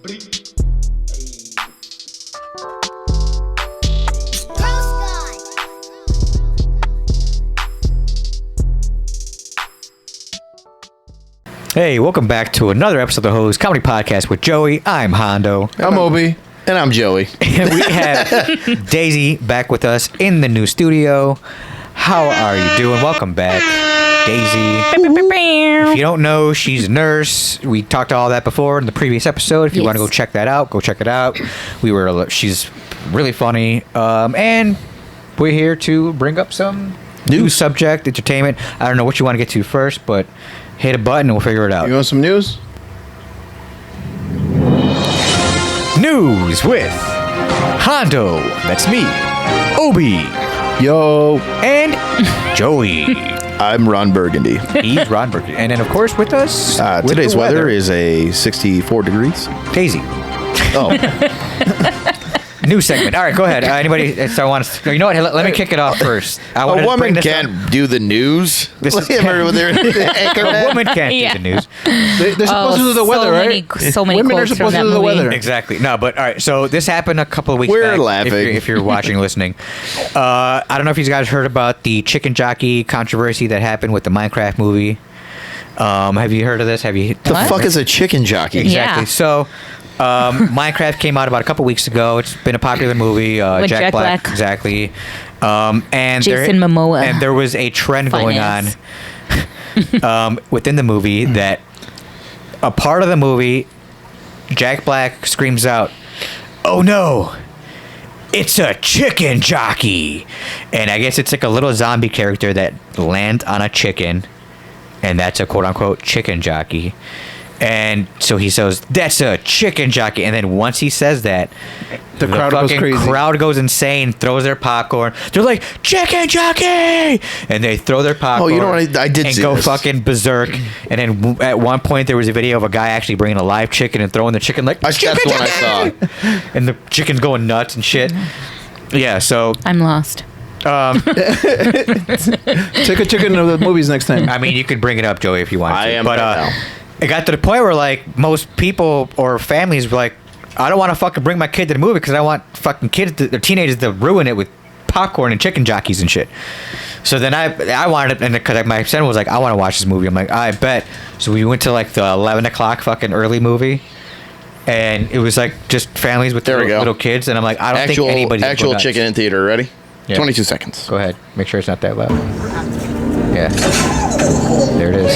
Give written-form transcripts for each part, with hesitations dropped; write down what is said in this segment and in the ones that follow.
Hey, welcome back to another episode of the Hose Comedy Podcast with Joey. I'm Hondo. I'm Obi. And I'm Joey. And we have Daisy back with us in the new studio. How are you doing? Welcome back, Daisy. If you don't know, she's a nurse. We talked all that before in the previous episode. If you want to go check that out, go check it out. She's really funny. And we're here to bring up some new subject, entertainment. I don't know what you want to get to first, but hit a button and we'll figure it out. You want some news? News with Hondo. That's me. Obi. Yo. And Joey. I'm Ron Burgundy. He's Ron Burgundy. And then, of course, with us... today's weather is a 64 degrees. Daisy. Oh. New segment. All right, go ahead. Anybody? You know what? Let me kick it off first. A woman can't do the news. A woman can't do the news. They're supposed to do the weather, right? So many women are quotes from supposed to that do the movie. weather. Exactly. No, but all right. So this happened a couple of weeks We're back. laughing. If you're watching, listening. I don't know if you guys heard about the Chicken Jockey controversy that happened with the Minecraft movie. Have you heard of this? The fuck is a chicken jockey? Exactly. Yeah. So, Minecraft came out about a couple weeks ago. It's been a popular movie. With Jack Black. Black. Exactly. And Jason Momoa. And there was a trend going on within the movie that a part of the movie, Jack Black screams out, "Oh no, it's a chicken jockey!" And I guess it's like a little zombie character that lands on a chicken, and that's a quote unquote chicken jockey. And so he says, "That's a chicken jockey." And then once he says that, the crowd goes crazy. Crowd goes insane, throws their popcorn. They're like, "Chicken jockey!" And they throw their popcorn. Oh, you know what? I did and see go this. fucking berserk. And then at one point, there was a video of a guy actually bringing a live chicken and throwing the chicken like, That's "Chicken the one I jockey!" saw. And the chicken's going nuts and shit. Yeah, so I'm lost. Take a chicken to the movies next time. I mean, you could bring it up, Joey, if you want to. I am but right now. it got to the point where like most people or families were like, "I don't want to fucking bring my kid to the movie because I want fucking or teenagers to ruin it with popcorn and chicken jockeys and shit." So then I wanted, and because my son was like, "I want to watch this movie," I'm like, "I bet." So we went to like the 11 o'clock fucking early movie, and it was like just families with little kids, and I'm like, I don't think anybody's actual chicken in theater. Ready? Yeah. 22 seconds. Go ahead. Make sure it's not that loud. Yeah. There it is.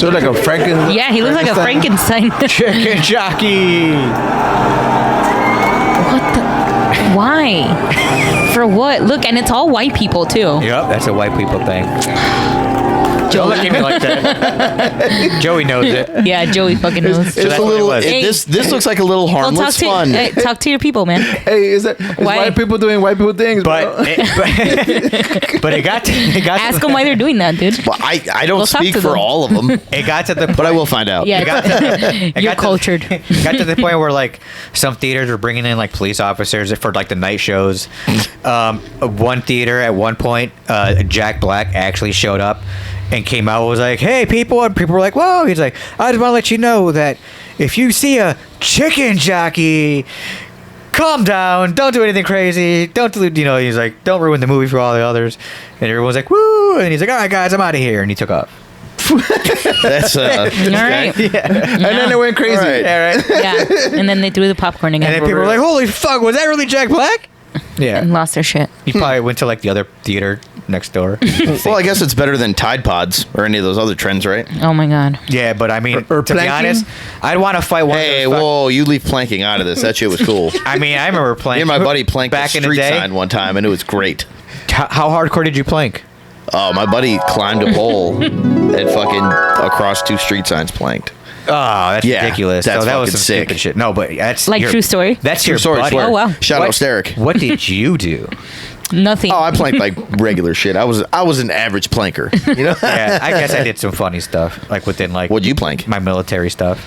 So like a Franken. Yeah, he looks like a Frankenstein. Chicken jockey. What the? Why? For what? Look, and it's all white people too. Yep, that's a white people thing. Don't look at me like that. Joey knows it. Yeah, Joey fucking knows. It's a little. Hey. This looks like a little harmless fun. Talk to your people, man. Hey, is white people doing white people things? But it got to Ask them why they're doing that, dude. Well, I don't We'll talk speak to for them. all of them, it got to the point, but I will find out. Yeah, you're cultured. It got to the point where like some theaters were bringing in like police officers for like the night shows. One theater at one point, Jack Black actually showed up and came out and was like, "Hey people," and people were like, "Whoa." He's like, "I just want to let you know that if you see a chicken jockey, calm down, don't do anything crazy, don't do," he's like, "Don't ruin the movie for all the others." And everyone's like, "Woo," and he's like, "All right guys, I'm out of here," and he took off. That's All right. Yeah. And then they went crazy. Right. Yeah, right. Yeah, and then they threw the popcorn again. And then people were like, "Holy fuck, was that really Jack Black?" Yeah. and lost their shit. He probably went to like the other theater next door. Well, I guess it's better than Tide Pods or any of those other trends, right? Oh my god. Yeah, but I mean, Or to be planking? honest, I'd want to fight one. Hey, of those whoa! You leave planking out of this. That shit was cool. I mean, I remember Me playing. and my buddy planked back a in the street day. sign one time, and it was great. How hardcore did you plank? Oh, my buddy climbed a pole and fucking across two street signs planked. Oh, that's Yeah, ridiculous. that's So that was fucking some sick. stupid shit. No, but that's Like your, true story? That's True your story, buddy. swear. Oh, wow. Shout out What- Steric. What did you do? Nothing. Oh, I planked like regular shit. I was an average planker. You know? Yeah, I guess I did some funny stuff, like within like What'd you plank? my military stuff.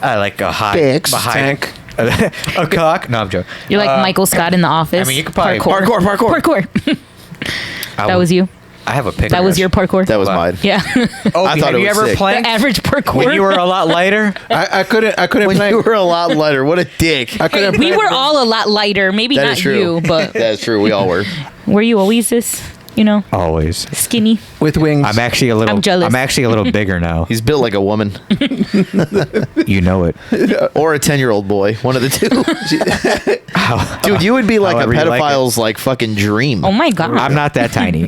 I like a high Bix, tank, a cock. No, I'm joking. You're like Michael Scott in The Office. I mean, you could probably- Parkour. Parkour. That was you. I have a picture. That was your parkour? That was Wow. mine. Yeah. Oh, I thought have it you was ever sick. planked Average parkour. when you were a lot lighter? I couldn't When plank. you were a lot lighter, what a dick. I couldn't we plank, were bro. all a lot lighter. Maybe That not is true. you, but That's true. We all were. were you always this, Always. skinny? with wings. I'm actually a little. I'm jealous. I'm actually a little bigger now. He's built like a woman You know it. or a 10-year-old boy. One of the two. Dude, you would be like a However you like it. pedophile's like fucking dream. Oh my god. I'm not that tiny.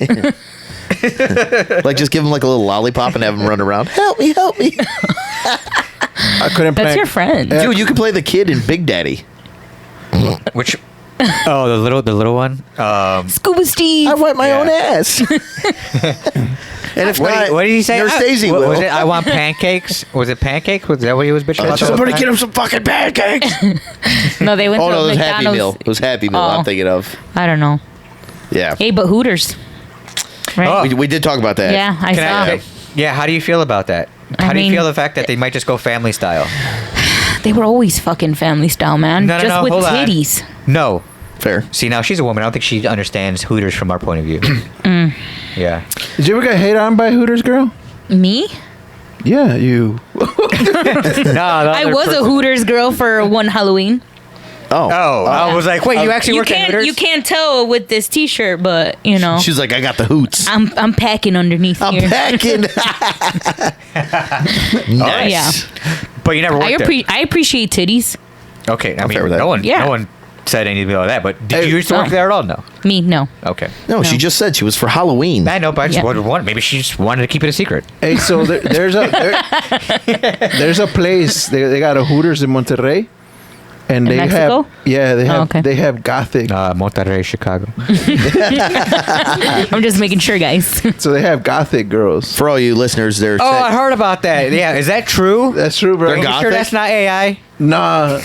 Like just give him like a little lollipop and have him run around. Help me, help me. I couldn't That's plank. your friend. Yeah. Dude, you could play the kid in Big Daddy. Which? Oh, the little one. Scuba Steve. I wipe my Yeah. own ass. And if not, What did he say? Nurse Daisy What will. was it? I want pancakes. Was it pancakes? Was that what he was bitching about? Somebody get him some fucking pancakes. No, they went Oh to no, it was McDonald's. Happy Meal. It was Happy Meal. Oh. I'm thinking of. I don't know. Yeah, Hey, but Hooters. Right? Oh. we did talk about that. Yeah, I Can saw. yeah. How do you feel about that? How do you mean- feel the fact that they might just go family style? They were always fucking family style, man. No, no, Just no, with hold on. titties. No. Fair. See, now she's a woman. I don't think she understands Hooters from our point of view. Yeah. Did you ever get hated on by a Hooters girl? Me? Yeah, you. No, I was a Hooters girl for one Halloween. Oh. Oh, I was like, wait, you actually work at Hooters? You can't tell with this T-shirt, but She's like, I got the hoots. I'm packing underneath I'm here. packing. Nice. Yeah. But you never worked there. I appreciate titties. Okay, I fair mean, with that. no one Yeah. said anything like that. But did Hey, you used to work no. there at all? No. Me, no. Okay. No, she just said she was for Halloween. I know, but I just Yeah. wanted. Maybe she just wanted to keep it a secret. Hey, so there's a place. They got a Hooters in Monterrey, and In they Mexico? have they have okay. they have gothic. Monterrey, Chicago. I'm just making sure, guys. So they have gothic girls. For all you listeners, they're Oh, I heard about that. Yeah, is that true? That's true, bro. Are you sure Gothic? that's not AI? Nah.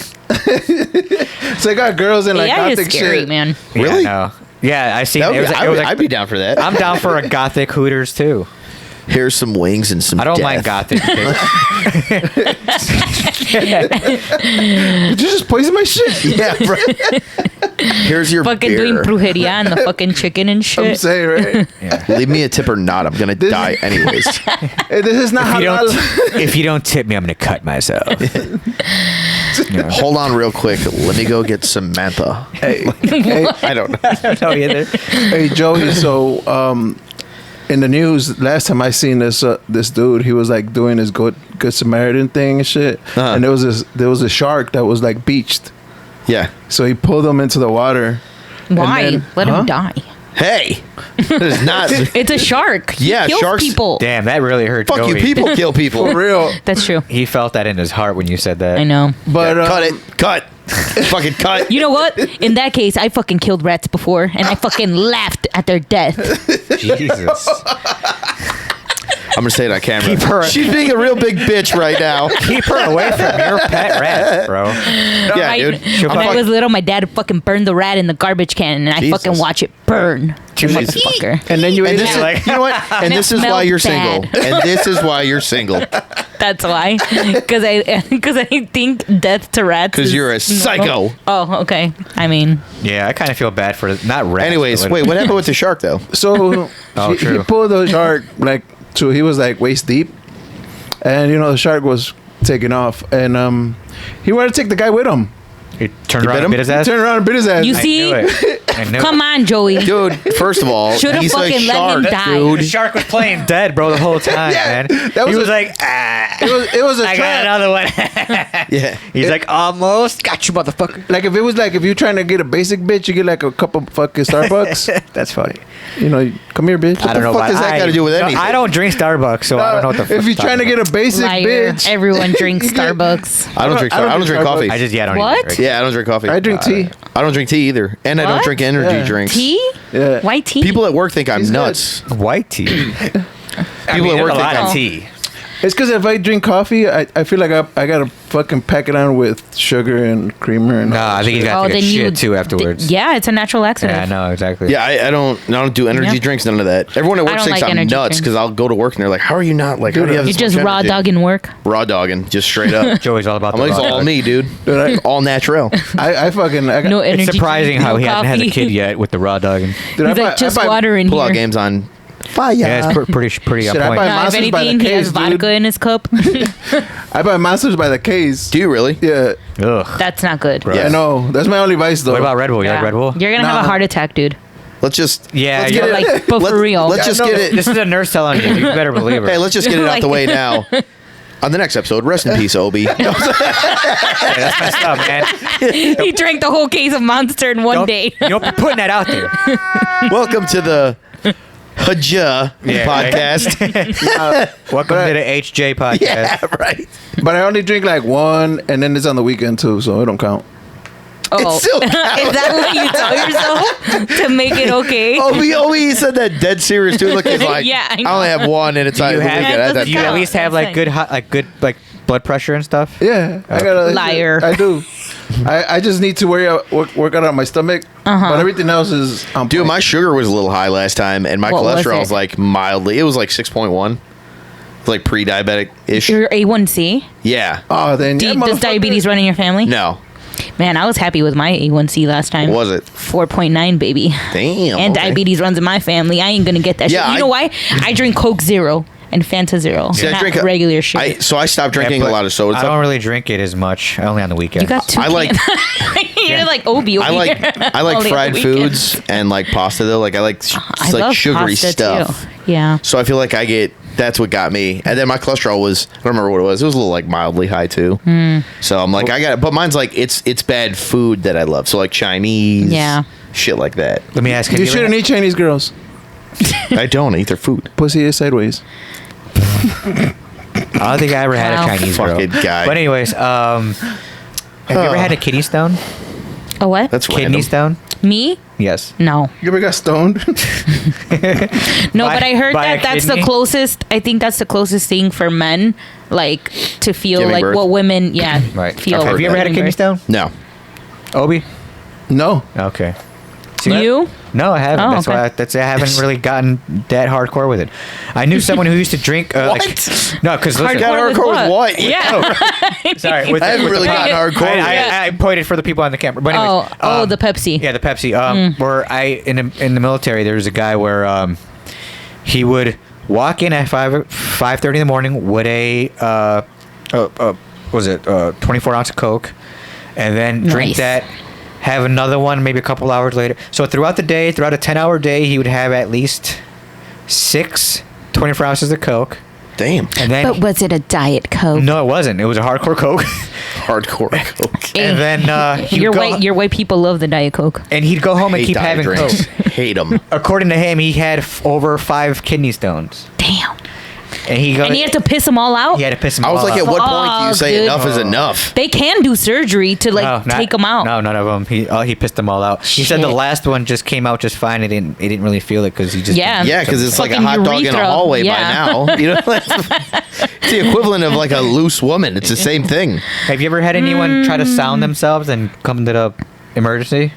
So they got girls in like AI is gothic scary, shit. man. Really? Yeah, no. Yeah, I see. That would It was, be- it was I'd be down for that. I'm down for a gothic Hooters too. Here's some wings and some I don't death. mind gothic. Did you just poison my shit? Yeah, bro. Here's your Fucking beer. doing brujeria and the fucking chicken and I'm shit. saying, right? Yeah. Leave me a tip or not. I'm gonna This- die anyways. Hey, this is not If you, halal. don't, if you don't tip me, I'm gonna cut myself. Hold on real quick. Let me go get Samantha. Hey, I don't know. No, either. hey, Joey. So, in the news last time I seen this dude, he was like doing his good Samaritan thing and shit, Uh-huh. and there was a shark that was like beached. Yeah. So he pulled him into the water. Why? And then- Let huh? him die. Hey. That is not. It's a shark. He Yeah, kills sharks- people. Damn, that really hurt. Fuck you. Joey. People kill people. For real. That's true. He felt that in his heart when you said that. I know. But Yeah, cut it. Cut. Fucking cut. You know what? In that case, I fucking killed rats before, and I fucking laughed at their death. Jesus. I'm gonna say it on camera. Keep her- She's being a real big bitch right now. Keep her away from your pet rat, bro. Yeah, dude. When I was little, my dad fucking burned the rat in the garbage can, and I Jesus. fucking watch it burn. Jesus. Motherfucker. and then you And ate this it. is, you know what? And this is why Smelled you're bad. single. And this is why you're single. That's why. Because I think death to rats. Because is you're a psycho. normal. Oh, okay. I mean, Yeah, I kind of feel bad for not rats. Anyways, but wait, what happened with the shark though? So Oh, he true. pulled the shark like so he was like waist deep, and the shark was taking off, and he wanted to take the guy with him. He turned You around bit and him? bit his He ass. turned around and bit his ass. You I see? knew it. I knew Come it. on, Joey. Dude, first of all, Should've he's a fucking let him shark, die. The dude. shark was playing dead, bro, the whole time, Yeah, man. that He was was a- like, ah. It was a I got trap. another one. Yeah. He's like, almost. Got you, motherfucker. Like if it was like if you're trying to get a basic bitch, you get like a cup of fucking Starbucks. That's funny. Come here, bitch. I don't know fuck about does that I- gotta do with no, anything? I don't drink Starbucks, so I don't know what the fuck. If you're trying to get a basic Liar. bitch, Everyone drinks You get- Starbucks. I don't drink. I don't drink coffee. Starbucks. I just, yeah, I don't What? even drink. Yeah, I don't drink coffee. I drink tea. I don't drink tea either, and I don't What? drink energy Yeah. drinks. Tea? Yeah. White tea? People at work think I'm She's good. nuts. White tea. People I mean, at work there's a think lot of I'm- tea. It's because if I drink coffee, I feel like I gotta fucking pack it on with sugar and creamer and. Nah, I think you got to take a shit too afterwards. Yeah, it's a natural laxative. Yeah, I know, exactly. Yeah, I don't do energy Yeah. drinks. None of that. Everyone at I work don't thinks like I'm energy nuts drinks. because I'll go to work and they're like, "How are you not like? How do you have You this just much raw energy?" dogging work. Raw dogging, just straight up. Joey's all about I'm the like, it's raw all dog. me, dude. Dude, All natural. I fucking. No energy. It's surprising drink, how no he hasn't had a coffee. kid yet with the raw dog. Dude, He's like, just water in Pull out here. games on Fire. Yeah, it's pretty Shit, on I point. buy No, if Monsters by the anything, he has case, vodka dude. in his cup. I buy Monsters by the case. Do you really? Yeah. Ugh. That's not good. Yeah. I know. That's my only vice, though. What about Red Bull? You like Yeah. Red Bull? You're gonna have Nah. a heart attack, dude. Let's just Yeah, Let's you're get it. Like, but for real. Let's just no, get it. This is a nurse telling you. You better believe her. Hey, let's just get it out the Like- way now. On the next episode, rest in peace, Obi. Yeah, that's messed up, man. He drank the whole case of Monster in one Don't- day. You don't be putting that out there. Welcome to the Hajja Yeah, podcast. Welcome But- to the HJ podcast. Yeah, right. But I only drink like one, and then it's on the weekend, too, so it don't count. Oh, still is that what you tell yourself to make it okay? Obi said that dead serious too. Look, he's like, Yeah, I know. only have one, and it's Do on you the have- weekend. That That's Do you at count. least have That's like good blood pressure and stuff? Yeah, I gotta. Liar. I do. I just need to work out on my stomach, but everything else is on Dude, point. my sugar was a little high last time, and my What was cholesterol it? was like mildly. It was like 6.1. It's like pre-diabetic ish. Your A1C? Yeah. Oh, then yeah, Does motherfucker. diabetes run in your family? No. Man, I was happy with my A1C last time. What was it? 4.9, baby. Damn. And okay. diabetes runs in my family. I ain't gonna get that Yeah, shit. You know why? I drink Coke Zero and Fanta Zero. See, I not drink regular shit. So I stopped Yeah, drinking a but lot of soda. I don't really drink it as much. Only on the weekends. you got two. I like- You're like Obi over I like here. I like Only on fried the weekends. foods and like pasta though. Like I like I like love sugary pasta stuff. Too. Yeah. So I feel like that's what got me. And then my cholesterol was, I don't remember what it was. It was a little like mildly high too. So I'm like, but mine's like, it's bad food that I love. So like Chinese, Yeah. shit like that. Let me ask You you. shouldn't eat Chinese girls. I don't eat their food. Pussy is sideways. I don't think I ever had Wow. a Chinese girl. Fucking guy. But anyways, have you ever had a kidney stone? A what? That's Kidney random. stone? Me? Yes. No. You ever got stoned? No, By- but I heard by a that that's the kidney? closest. I think that's the closest thing for men, like to feel Giving like birth? what women, yeah, Right. feel. Have you ever had a giving kidney birth. stone? No. Obi? No. Okay. See that? You? No, I haven't. Oh, that's okay. why I haven't really gotten that hardcore with it. I knew someone who used to drink. No, because listen. Got with hardcore with what? Yeah. Sorry, with I haven't with really the- gotten hardcore. I pointed for the people on the camera. But anyways, the Pepsi. Yeah, the Pepsi. Where in the military, there was a guy where he would walk in at 5:30 in the morning with a what was it 24 ounce of Coke, and then drink Nice. that. Have another one maybe a couple hours later. So throughout the day, throughout a 10-hour day, he would have at least 6 24 ounces of Coke. Damn. And then But was it a Diet Coke? no, it wasn't. It was a hardcore Coke. Hardcore Coke. And then he would go, Your white people love the Diet Coke. and he'd go home and Hate keep diet having drinks. Coke. Hate them. According to him, he had over 5 kidney stones, Damn. and he And he had to piss them all out. He had to piss them I was all like, out. at what point do you Oh, say dude. enough is enough? They can do surgery to like take them out. No, none of them. He pissed them all out. He said the Shit. last one just came out just fine. He didn't really feel it because he just Yeah. Yeah, because it's like a Fucking hot dog in a urethra. hallway Yeah. by now. You know, it's the equivalent of like a loose woman. It's the same thing. Have you ever had anyone try to sound themselves and come to the emergency?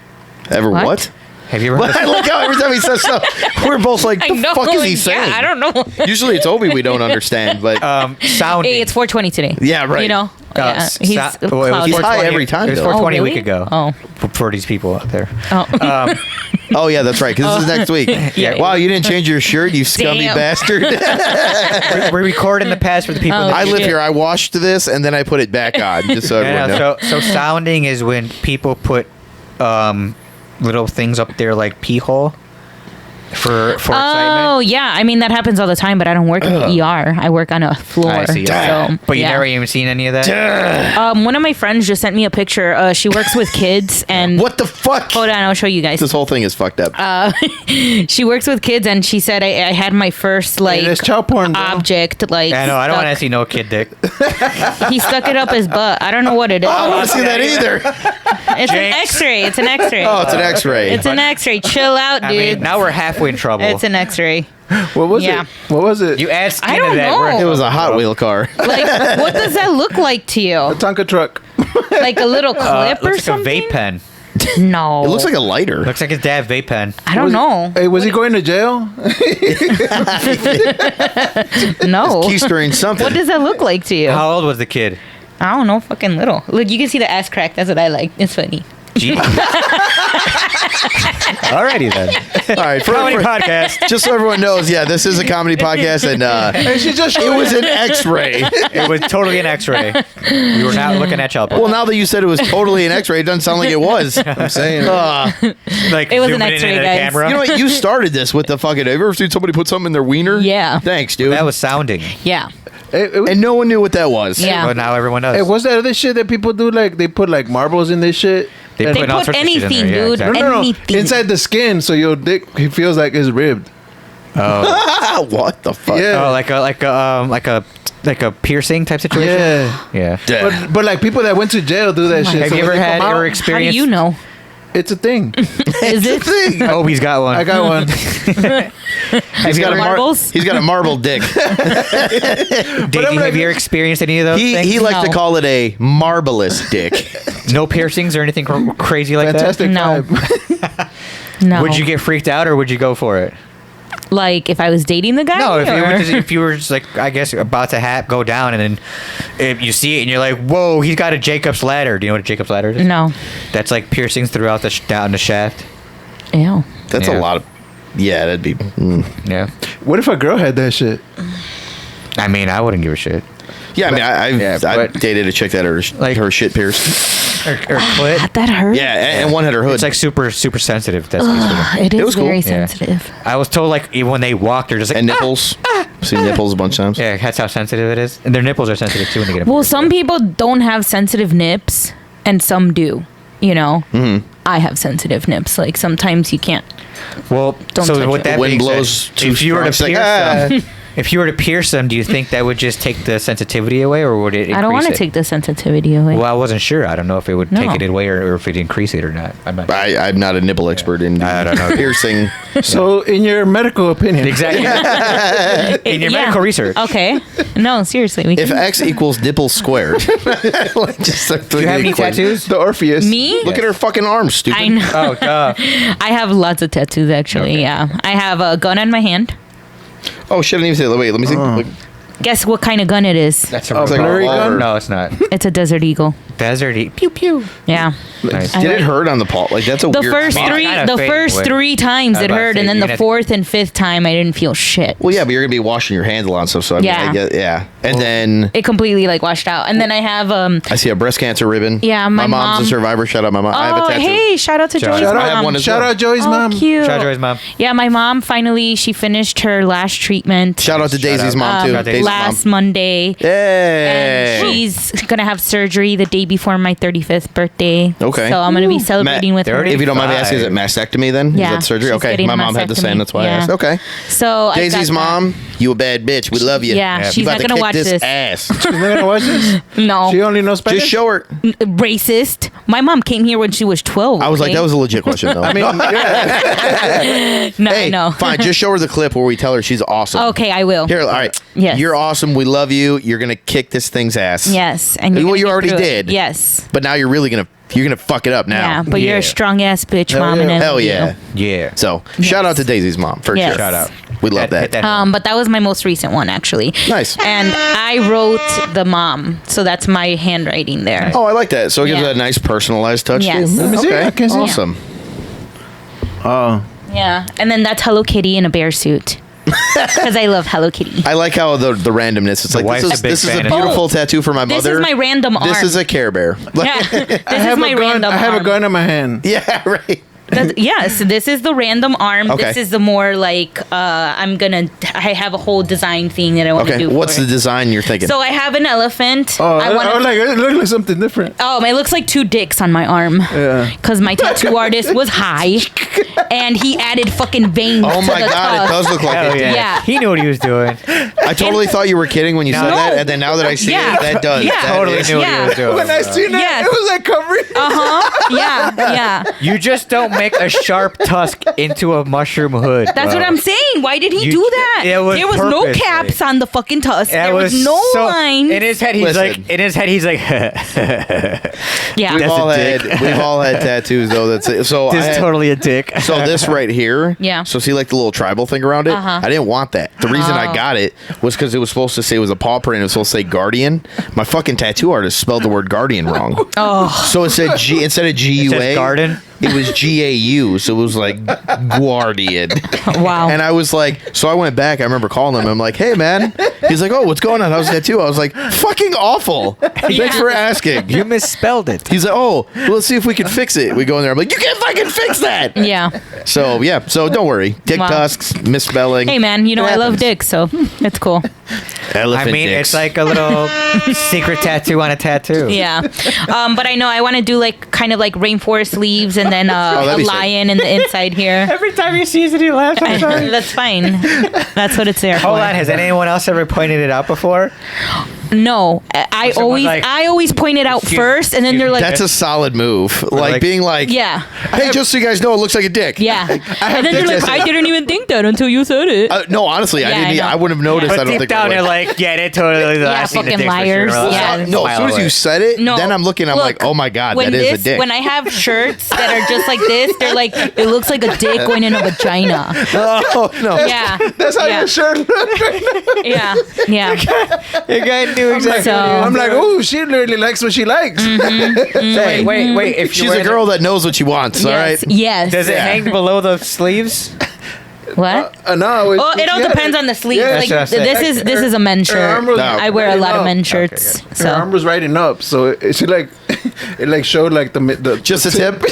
Ever What? what? Have you ever? But I like how every time he says stuff, we're both like, I the know. fuck is he yeah, saying? I don't know. Usually it's Obi we don't understand, but Sounding. Hey, it's 420 today. Yeah, right. You know, yeah, s- he's well, it was cloudy. He's high every time, It was though. 420 Oh, a week really? ago. Oh. For these people out there. Oh. oh yeah, that's right. Because this is next week. Yeah. Wow, you didn't change your shirt, you scummy Damn. bastard. We're recording the past for the people. Oh, that I live shit. here. I washed this and then I put it back on, just so everyone Yeah, knows. so sounding is when people put little things up there like pee hole for Oh excitement. yeah, I mean that happens all the time, but I don't work in the ER. I work on a floor. I see. So, But you yeah. never even seen any of that. One of my friends just sent me a picture. She works with kids, and What the fuck? hold on, I'll show you guys. This whole thing is fucked up. She works with kids, and she said I had my first like Hey, there's child porn, bro. object. Like I know. I don't want to stuck- see no kid dick. He stuck it up his butt. I don't know what it is. I don't want to see that either. It's an Jinx. X-ray. It's an X-ray. Oh, it's an X-ray. It's an X-ray. Chill out, dude. I mean, now we're halfway in trouble. It's an X-ray. What was Yeah. it? What was it? You add skin I to don't that. know. we're- It was a Hot Wheel car. Like, what does that look like to you? A Tonka truck. Like a little clip or looks like something? a vape pen. No. It looks like a lighter. Looks like his dad vape pen. I don't know. Hey, was he going to jail? No. Keystering something. What does that look like to you? How old was the kid? I don't know. Fucking little. Look, you can see the ass crack. That's what I like. It's funny. Gee. Alrighty then. All right, Comedy podcast. just so everyone knows, yeah, this is a comedy podcast, and And she just it was an X-ray. It was totally an X-ray. We were not looking at child porn. Well, now that you said it was totally an X-ray, it doesn't sound like it was. I'm saying. Like It was an zooming in X-ray, at a guys. camera. You know what? You started this with the fucking. Have you ever seen somebody put something in their wiener? Yeah. Thanks, dude. That was sounding. Yeah. and no one knew what that was. Yeah. But now everyone knows. Hey, what's that other shit that people do? Like they put like marbles in this shit. They And- They all put sorts of shit in anything, there, yeah, dude. exactly. no, Anything. inside the skin, so your dick he feels like it's ribbed. What the fuck? Yeah. Oh, like a piercing type situation. Yeah. Yeah. Yeah. But like people that went to jail do that shit. Have So you when ever they come had out, or How do experienced? you know? It's a thing. Is it? Oh, he's got one. I got one. He's got a Marbles? He's got a marble dick. Davey, have you ever experienced any of those things? he likes to No. call it a marvelous dick. No piercings or anything crazy like Fantastic No. vibe. that? No. Would you get freaked out or would you go for it? like if I was dating the guy? No, or? if you were just like, I guess, about to go down, and then if you see it and you're like, whoa, he's got a Jacob's ladder. Do you know what a Jacob's ladder is? No. That's like piercings throughout down the shaft. Ew. That's Yeah. a lot of. Yeah, that'd be. Yeah. What if a girl had that shit? I mean, I wouldn't give a shit. Yeah, I mean, I've but- dated a chick that her Like- her shit pierced. Or clit. That hurt. Yeah, and one had her hood. It's like super sensitive. That's basically. It is was cool. very Yeah. sensitive. I was told like when they walk, they're just like and nipples. Seen nipples a bunch of times. Yeah, that's how sensitive it is, and their nipples are sensitive too when they get. Well, some people don't have sensitive nips, and some do. You know, I have sensitive nips. Like sometimes you can't. Well, Don't so touch with it. that The wind being blows said, too if you were to strong, it's pierce like, them, if you were to pierce them, do you think that would just take the sensitivity away, or would it? I don't want to increase it? take the sensitivity away. Well, I wasn't sure. I don't know if it would No. take it away or if it increase it or not. I'm not. I'm not a nipple expert in I don't know. piercing. So, in your medical opinion, Exactly. In your Yeah. medical research. Okay. No, seriously. We If can. X equals nipple squared, like just like Do you have any tattoos? the Orpheus. Me? Look at her fucking arms, stupid. I know. Oh, duh. I have lots of tattoos actually. Okay. Yeah. I have a gun on my hand. Oh shit! I didn't even say that. Wait, let me see. Look. Guess what kind of gun it is? That's Oh, a like a blurry revolver. gun? No, it's not. It's a Desert Eagle. Desert pew pew. Yeah. Nice. Did it hurt on the paw? Like that's a The weird. first I mean, three, kinda the faded first away. 3 times I was it about to hurt, say, and then you're the gonna- 4th and 5th time I didn't feel shit. Well, yeah, but you're gonna be washing your hands a lot and stuff. So I mean, Yeah. I get, yeah. And then It completely like washed out, and then I have I see a breast cancer ribbon. Yeah, my my mom's mom- a survivor. Shout out my mom. I have a Oh, tattoo. hey! Shout out to Shout Joey's out. I have mom. one as Shout well. out Joey's Oh, mom. cute. Shout out to his mom. Yeah, my mom finally she finished her last treatment Shout out to Daisy's out. mom too. Shout out to Daisy's last mom. Monday. Hey. And she's gonna have surgery the day before my 35th birthday. Okay. So I'm gonna be celebrating with they're her. already- If you don't mind me 35. asking, is it mastectomy then? Yeah, Is that surgery? she's Okay. getting My a mom had the same. mastectomy. That's why I Yeah. asked. Okay. So I've Daisy's got that. mom, you a bad bitch. We love you. Yeah, Yeah. she's You about not to gonna kick watch this this. ass. She's not gonna watch this. No, She only knows Spanish. Just show her. racist. My mom came here when she was 12. I was like, okay? that was a legit question though. I mean, yeah. no, hey, no. fine. Just show her the clip where we tell her she's awesome. Okay, I will. Here, all right. Yes. You're awesome. We love you. You're gonna kick this thing's ass. Yes, and Well, gonna you get already through it. did. Yes. But now you're gonna fuck it up now. Yeah, but you're Yeah. a strong ass bitch, Hell mom, yeah. and I Hell love yeah. you. Yeah. So shout out to Daisy's mom for Yes. sure. Shout out. We love Hit that. But that was my most recent one, actually. Nice. And I wrote the mom, so that's my handwriting there. Oh, I like that. So it gives Yeah. it a nice personalized touch. Yes. too. Let me see. Okay. I can see. Awesome. Oh, Yeah, and then that's Hello Kitty in a bear suit. Because I love Hello Kitty. I like how the randomness. It's The like wife's this a big is a fan of beautiful Oh, tattoo for my This mother. is my random arm. This is a Care Bear. Yeah, this I is have my a gun. random I have arm. a gun in my hand. Yeah, right. Yes, this is the random arm. Okay. This is the more like I have a whole design thing that I want to Okay. do. What's for the it. design you're thinking? So I have an elephant. Oh, I want I was like, it looked like something different. it looks like 2 dicks on my arm. Yeah. Because my tattoo artist was high, and he added fucking veins. oh to my the god, top. it does look like Hell it. yeah. Yeah. He knew what he was doing. I totally thought you were kidding when you said No. that, and then now that I see Yeah. it, that does. Yeah. That Totally is- knew what he Yeah. was doing. When I seen it, Yes. it was like covering. Yeah, yeah. You just don't make a sharp tusk into a mushroom hood? That's bro? what I'm saying. Why did he You- do that? it was there was no purposely. caps on the fucking tusk. That There was no line. In his head, he's Listen. like, Yeah. We've That's all a had dick. we've all had tattoos though. That's it. So I this is had- totally a dick. So this right here, Yeah. So see, like the little tribal thing around it. Uh-huh. I didn't want that. The reason Oh. I got it was because it was supposed to say it was a paw print. It was supposed to say guardian. My fucking tattoo artist spelled the word guardian wrong. Oh. So it said G instead of G U says A. garden? It was GAU. So it was like guardian. Wow. And I was like, so I went back. I remember calling him. I'm like, hey man. He's like, oh, what's going on? How's that tattoo? I was like, fucking awful. Thanks for asking. You misspelled it. He's like, oh, well, let's see if we can fix it. We go in there. I'm like, you can't fucking fix that. Yeah. So yeah, so don't worry. Dick Wow. tusks, misspelling. Hey man, you know It I love happens. dicks, so it's cool. Elephant I mean, dicks. it's like a little secret tattoo on a tattoo. Yeah. But I know I want to do like kind of like rainforest leaves and then that'd a be sick. lion in the inside here. Every time he sees it, he laughs. I'm sorry. That's fine. That's what it's there Hold for. on, has anyone else ever pointed it out before? No, I someone like- always point it out Excuse- first, and then they're like, That's a solid move. Like being like, yeah, hey, just so you guys know, it looks like a dick. yeah. And then they're dicks like, that I didn't even think that until you said it. No, honestly, Yeah, I I didn't. know. I wouldn't have noticed. But I don't deep think. down, I you're would. like, yeah, they totally. Yeah, I've seen the fucking dicks for sure. liars. Well, Yeah. No, as soon as you said it, No. then I'm looking. I'm Look, like, oh my god, when that is this, a dick. When I have shirts that are just like this, they're like, it looks like a dick going in a vagina. oh no. Yeah. That's how yeah. your shirt look right now. Yeah. Yeah. You guys knew exactly. So- I'm like, oh, she literally likes what she likes. Hey, wait. If She's a girl that knows what she wants. All right. Yes. Yes. does it Yeah. hang below the sleeves? What? No, Oh, it all depends on the sleeve. Yeah, like that's what I said. this is a men's her shirt. arm was No. I wear a lot of riding men's up. shirts. Her So arm was riding up, so she like, it like showed like the Just a tip.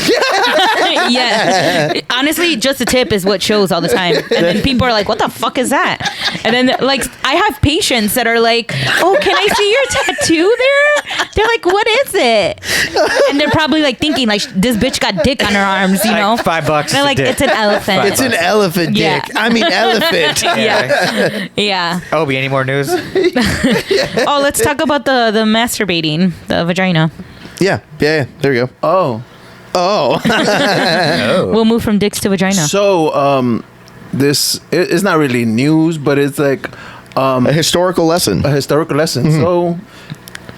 yeah. Honestly, just a tip is what shows all the time. And then people are like, what the fuck is that? And then like I have patients that are like, oh, can I see your tattoo there? They're like, what is it? And they're probably like thinking like this bitch got dick on her arms, you Like know? $5. They're a like, dick. it's an elephant. It's an elephant dick. Yeah. I mean elephant. Yeah. Yeah. Obi, any more news? Oh, let's talk about the masturbating, the vagina. Yeah. There you go. Oh, Oh. We'll move from dicks to vagina. so this it's not really news, but it's like A historical lesson. a historical lesson. So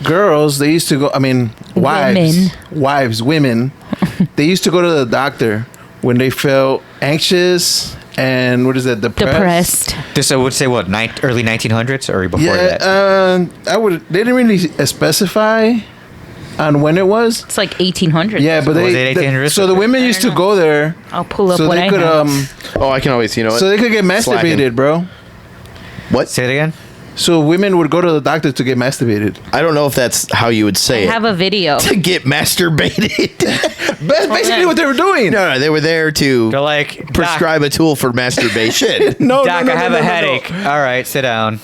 girls, they used to go. I mean, women. They used to go to the doctor when they felt anxious and what is that? Depressed. This I would say what early 1900s or before Yeah, that. I would. They didn't really specify on when it was. It's like 1800s. Yeah, but Was they. it 1800s? So the women used to know. go there. I'll pull up so what they I could have. Oh, I can always, you know what? so they could get masturbated, Slacking. bro. What? Say it again. So women would go to the doctor to get masturbated. I don't know if that's how you would I say it. have a video. To get masturbated. That's basically what they were doing. No, they were there to They're like, prescribe a tool for masturbation. No, Doc, no, no, I have no, a no, no. headache. All right, sit down.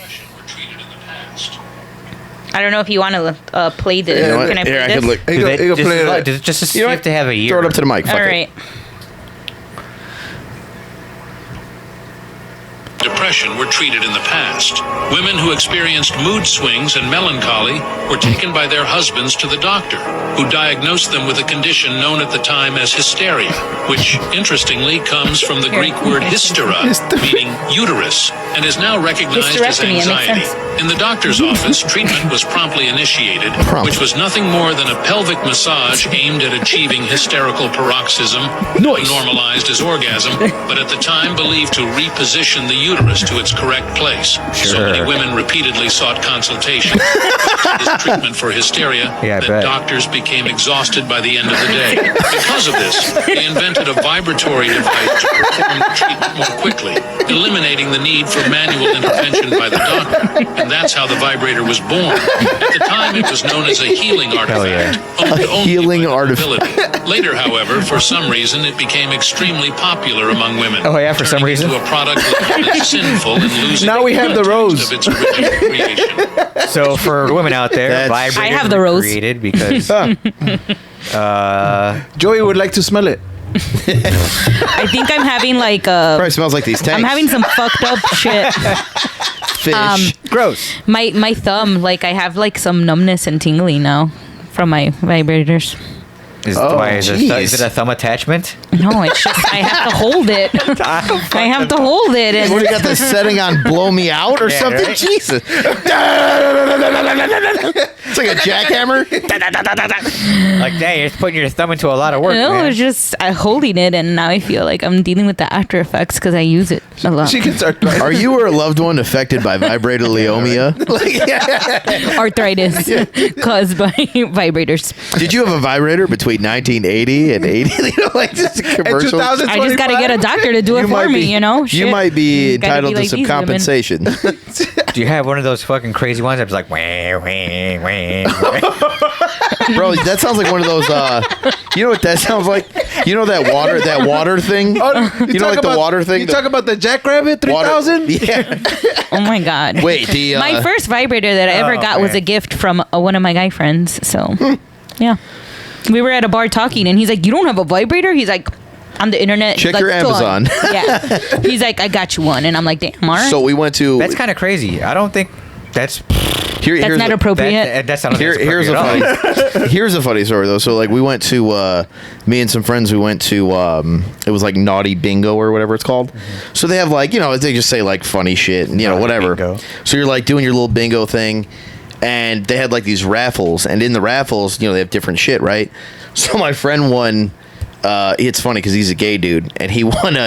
I don't know if you want to play this. You know what? Can I play Here, I this? can look. Hey, Do go- they hey, go just, play it. just You know you what? have to have a year. Throw it up to the mic. Fuck All it. right. Depression were treated in the past. Women who experienced mood swings and melancholy were taken by their husbands to the doctor, who diagnosed them with a condition known at the time as hysteria, which, interestingly, comes from the Greek word hystera, meaning uterus, and is now recognized as Hysterectomy, it makes anxiety. sense. In the doctor's office, treatment was promptly initiated, which was nothing more than a pelvic massage aimed at achieving hysterical paroxysm, normalized as orgasm, but at the time believed to reposition the uterus to its correct place. So many women repeatedly sought consultation. This treatment for hysteria Yeah, I that bet. doctors became exhausted by the end of the day. Because of this, they invented a vibratory device to perform the treatment more quickly, eliminating the need for manual intervention by the doctor. And that's how the vibrator was born. At the time, it was known as a healing artifact. Owned only healing by the artifact. nobility. Later, however, for some reason, it became extremely popular among women. Oh, yeah, for some turning reason? into a product that is sinful and losing Now we have the rose. of its original creation. So for women out there, That's- vibrators I have the were rose. created because Joey would like to smell it. I think I'm having like Probably smells like these tanks. I'm having some fucked up shit. fish. gross. My thumb, like I have like some numbness and tingling now from my vibrators. Why is jeez. it a thumb attachment? No, it's just I have to hold it. I have to hold it. And What do you got this setting on blow me out or Yeah, something? right? Jesus. It's like a jackhammer. Like, dang, you're putting your thumb into a lot of work. no, man. it's just holding it, and now I feel like I'm dealing with the after effects because I use it a lot. She gets arthritis. Are you or a loved one affected by vibratoleomia? Arthritis caused by vibrators. Did you have a vibrator between 1980 and 80? You know, like just commercials. 2000 I just got to get a doctor to do it You for might me, be- you know? You Shit. might be Gotta entitled be to like some these women. compensation. Do you have one of those fucking crazy ones that's like, wah, wah, wah, wah? Bro, that sounds like one of those you know what that sounds like? You know that water thing? You know like the water thing? You talk about the Jackrabbit 3000? Yeah. Oh my God. Wait, the my first vibrator that I ever Oh, got was man. a gift from one of my guy friends. So, yeah. We were at a bar talking, and he's like, "You don't have a vibrator?" He's like, "On the internet." Check He's your like, "Done." Amazon. Yeah. He's like, "I got you one," and I'm like, "Damn, all right." So we went to That's kind of crazy. I don't think that's That's not appropriate. That sounds here's a funny here's a funny story though. So like we went to me and some friends. We went to it was like Naughty Bingo or whatever it's called. So they have like they just say like funny shit and Naughty whatever. Bingo. So you're like doing your little bingo thing, and they had like these raffles, and in the raffles they have different shit, right? So my friend won. It's funny because he's a gay dude, and he won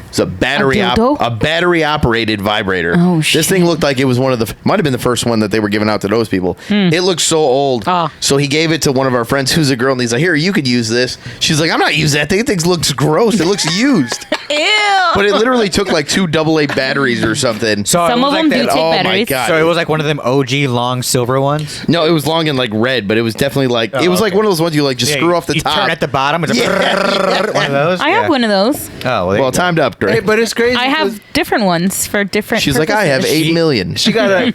it's a battery dildo? battery operated vibrator. Oh, This shit. thing looked like it was one of the might have been the first one that they were giving out to those people. It looked so old. Oh. So he gave it to one of our friends who's a girl, and he's like, "Here, you could use this." She's like, "I'm not using that thing. That thing looks gross. It looks used." Ew. But it literally took like 2 AA batteries or something. So Some it was of them like do that. take Oh my batteries. God. So it was like one of them OG long silver ones. No, it was long and like red, but it was definitely like it was like okay. one of those ones you like just screw off the you top. Turn at the bottom. It's a Yeah. one of those. I have one of those. Oh, well, there Well, you go. time to upgrade. Hey, but it's crazy. I have different ones for different. She's like, I have purposes. 8 million. She gotta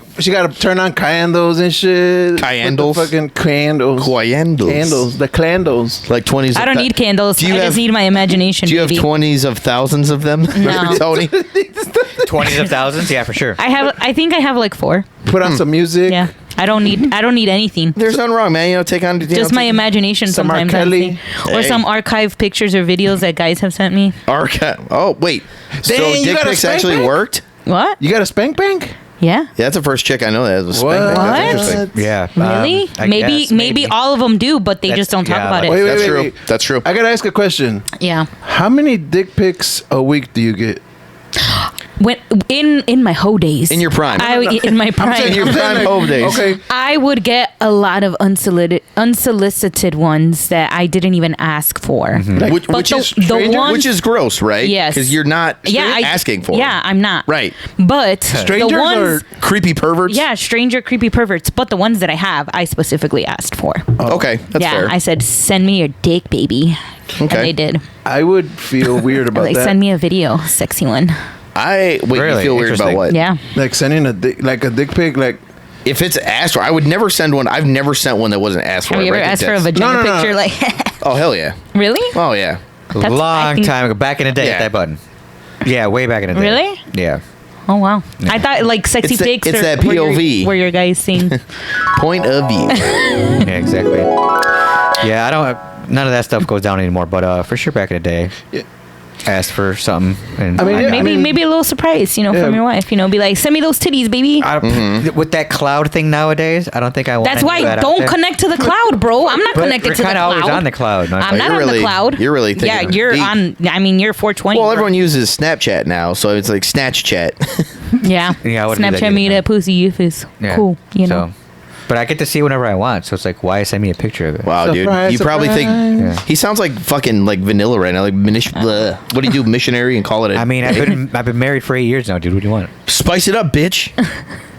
turn on candles and shit. Candles? Put the fucking candles. Candles. Candles. The candles. Like 20s. I don't need candles. Do you I have- just need my imagination. Do you have baby. 20s of thousands of them? Remember, Tony? 20s of thousands. Yeah, for sure. I think I have like 4. Put on some music. Yeah. I don't need anything. There's nothing wrong, man. Take on Just my imagination Some R. sometimes. Kelly. Or Hey. some archive pictures or videos that guys have sent me. archive. Oh, wait. So Dang, you dick got a pics spank actually bank? worked? What? You got a spank bank? Yeah. Yeah, that's the first chick I know that has a spank What? bank. That's What? interesting. Yeah. Really? I maybe, guess, maybe all of them do, but they That's- just don't talk yeah, about like- it. Wait, That's wait, true. wait. That's true. I gotta ask a question. Yeah. How many dick pics a week do you get? When in my hoe days. In your prime. In my prime. In your prime home days. Okay. I would get a lot of unsolicited ones that I didn't even ask for. Which, But which the- is the stranger? ones- Which is gross, right? Yes. Because you're not asking for Yeah, I'm not. Right. But Strangers the ones, or it. Creepy perverts? yeah, stranger creepy perverts. But the ones that I have, I specifically asked for. Okay, that's yeah, fair. I said, send me your dick, baby. And Okay. they did. I would feel weird about Like, that. send me a video, sexy one. Wait, you Really? feel weird about Interesting. what? Yeah. Like sending a dick pic, like If it's asked for, I would never send one. I've never sent one that wasn't asked for. Have you I ever think asked for a that's- vagina No. picture? Like, Oh, hell yeah. really? Oh, yeah. That's- I Long think- time ago, back in the day, Yeah. at that button. Yeah, way back in the day. Really? Yeah. Oh wow! I thought like sexy It's pics. it's are that where you're- POV. where your guys sing. Point of view. Yeah, exactly. Yeah, I don't. None of that stuff goes down anymore. But for sure, back in the day, asked for something. And I mean, yeah, Maybe a little surprise, Yeah. from your wife. Be like, send me those titties, baby. With that cloud thing nowadays, I don't think I want. That's why don't connect to the cloud, bro. I'm not But connected we're to the kinda cloud. always on the cloud. No, I'm not you're on really- the cloud. you're really Yeah, thinking you're deep. on. I mean, you're 420. Well, bro. everyone uses Snapchat now, so it's like Snatch Chat. Yeah. Yeah, I wouldn't do that Snapchat me either. that pussy if it's Yeah, cool. So, but I get to see whenever I want, so it's like, why send me a picture of it? Wow, Surprise, dude. You probably think Yeah. he sounds like fucking like vanilla right now. Like what do you do, missionary, and call it a I mean, I've been married for 8 years now, dude. What do you want? spice it up, bitch.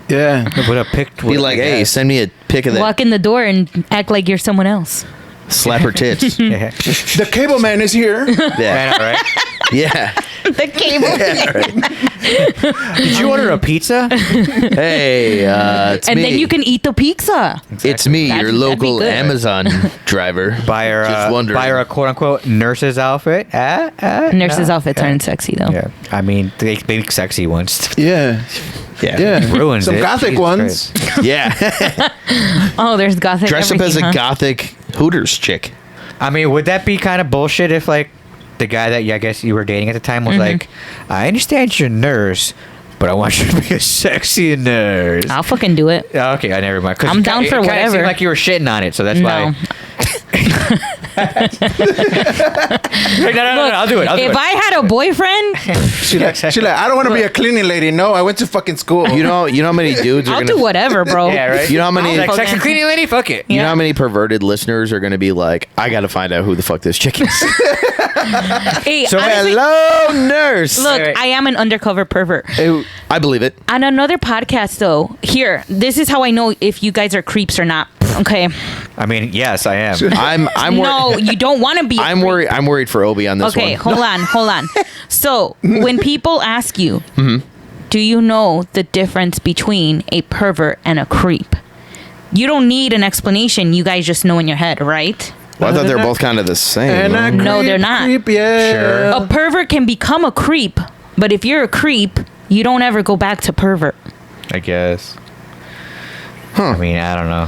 yeah. Put a pic. Be like, hey, send me a pic of that. Walk in the door and act like you're someone else. Slap her tits. Yeah. The cable man is here. Yeah. All right. Yeah. The cable. Did you order a pizza? Hey, it's And me. then you can eat the pizza. It's me, That'd- your that'd be local good. Amazon driver. Buy her, Just wondering. buy her a quote unquote nurse's outfit. Nurses' outfits aren't sexy though. Yeah, I mean they make sexy ones. Yeah. Yeah. Yeah. Ruins Some it. gothic Jesus ones. Christ. Yeah. Oh, there's gothic. Dress up as a everything, huh? gothic Hooters chick. I mean, would that be kind of bullshit if like the guy that I guess you were dating at the time was Mm-hmm. like, I understand you're a nurse, but I want you to be a sexy nurse. I'll fucking do it. Yeah, okay, never mind. 'Cause I'm down for it kinda whatever. seemed like you were shitting on it, so that's No. why. Like, no, I'll do it. I'll do If it. I had a boyfriend, She like, I don't want to be a cleaning lady. No, I went to fucking school. You know how many dudes are I'll gonna do whatever, bro. Yeah, right. You know how many like fucking- sex and cleaning lady? Fuck it. you know Yeah. how many perverted listeners are gonna be like, I gotta find out who the fuck this chick is. Hey, So honestly, Hello, nurse. look, Right. I am an undercover pervert. I believe it. On another podcast, though, this is how I know if you guys are creeps or not. Okay. I mean, yes, I am. I'm No, worried. you don't want to be. a I'm creep. worried. I'm worried for Obi on this Okay, one. hold on. So, when people ask you, Mm-hmm. do you know the difference between a pervert and a creep? You don't need an explanation. You guys just know in your head, right? Well, I thought they were both kind of the same. And I No, they're not. Creep, yeah. Sure. A pervert can become a creep, but if you're a creep, you don't ever go back to pervert. I guess. I mean, I don't know.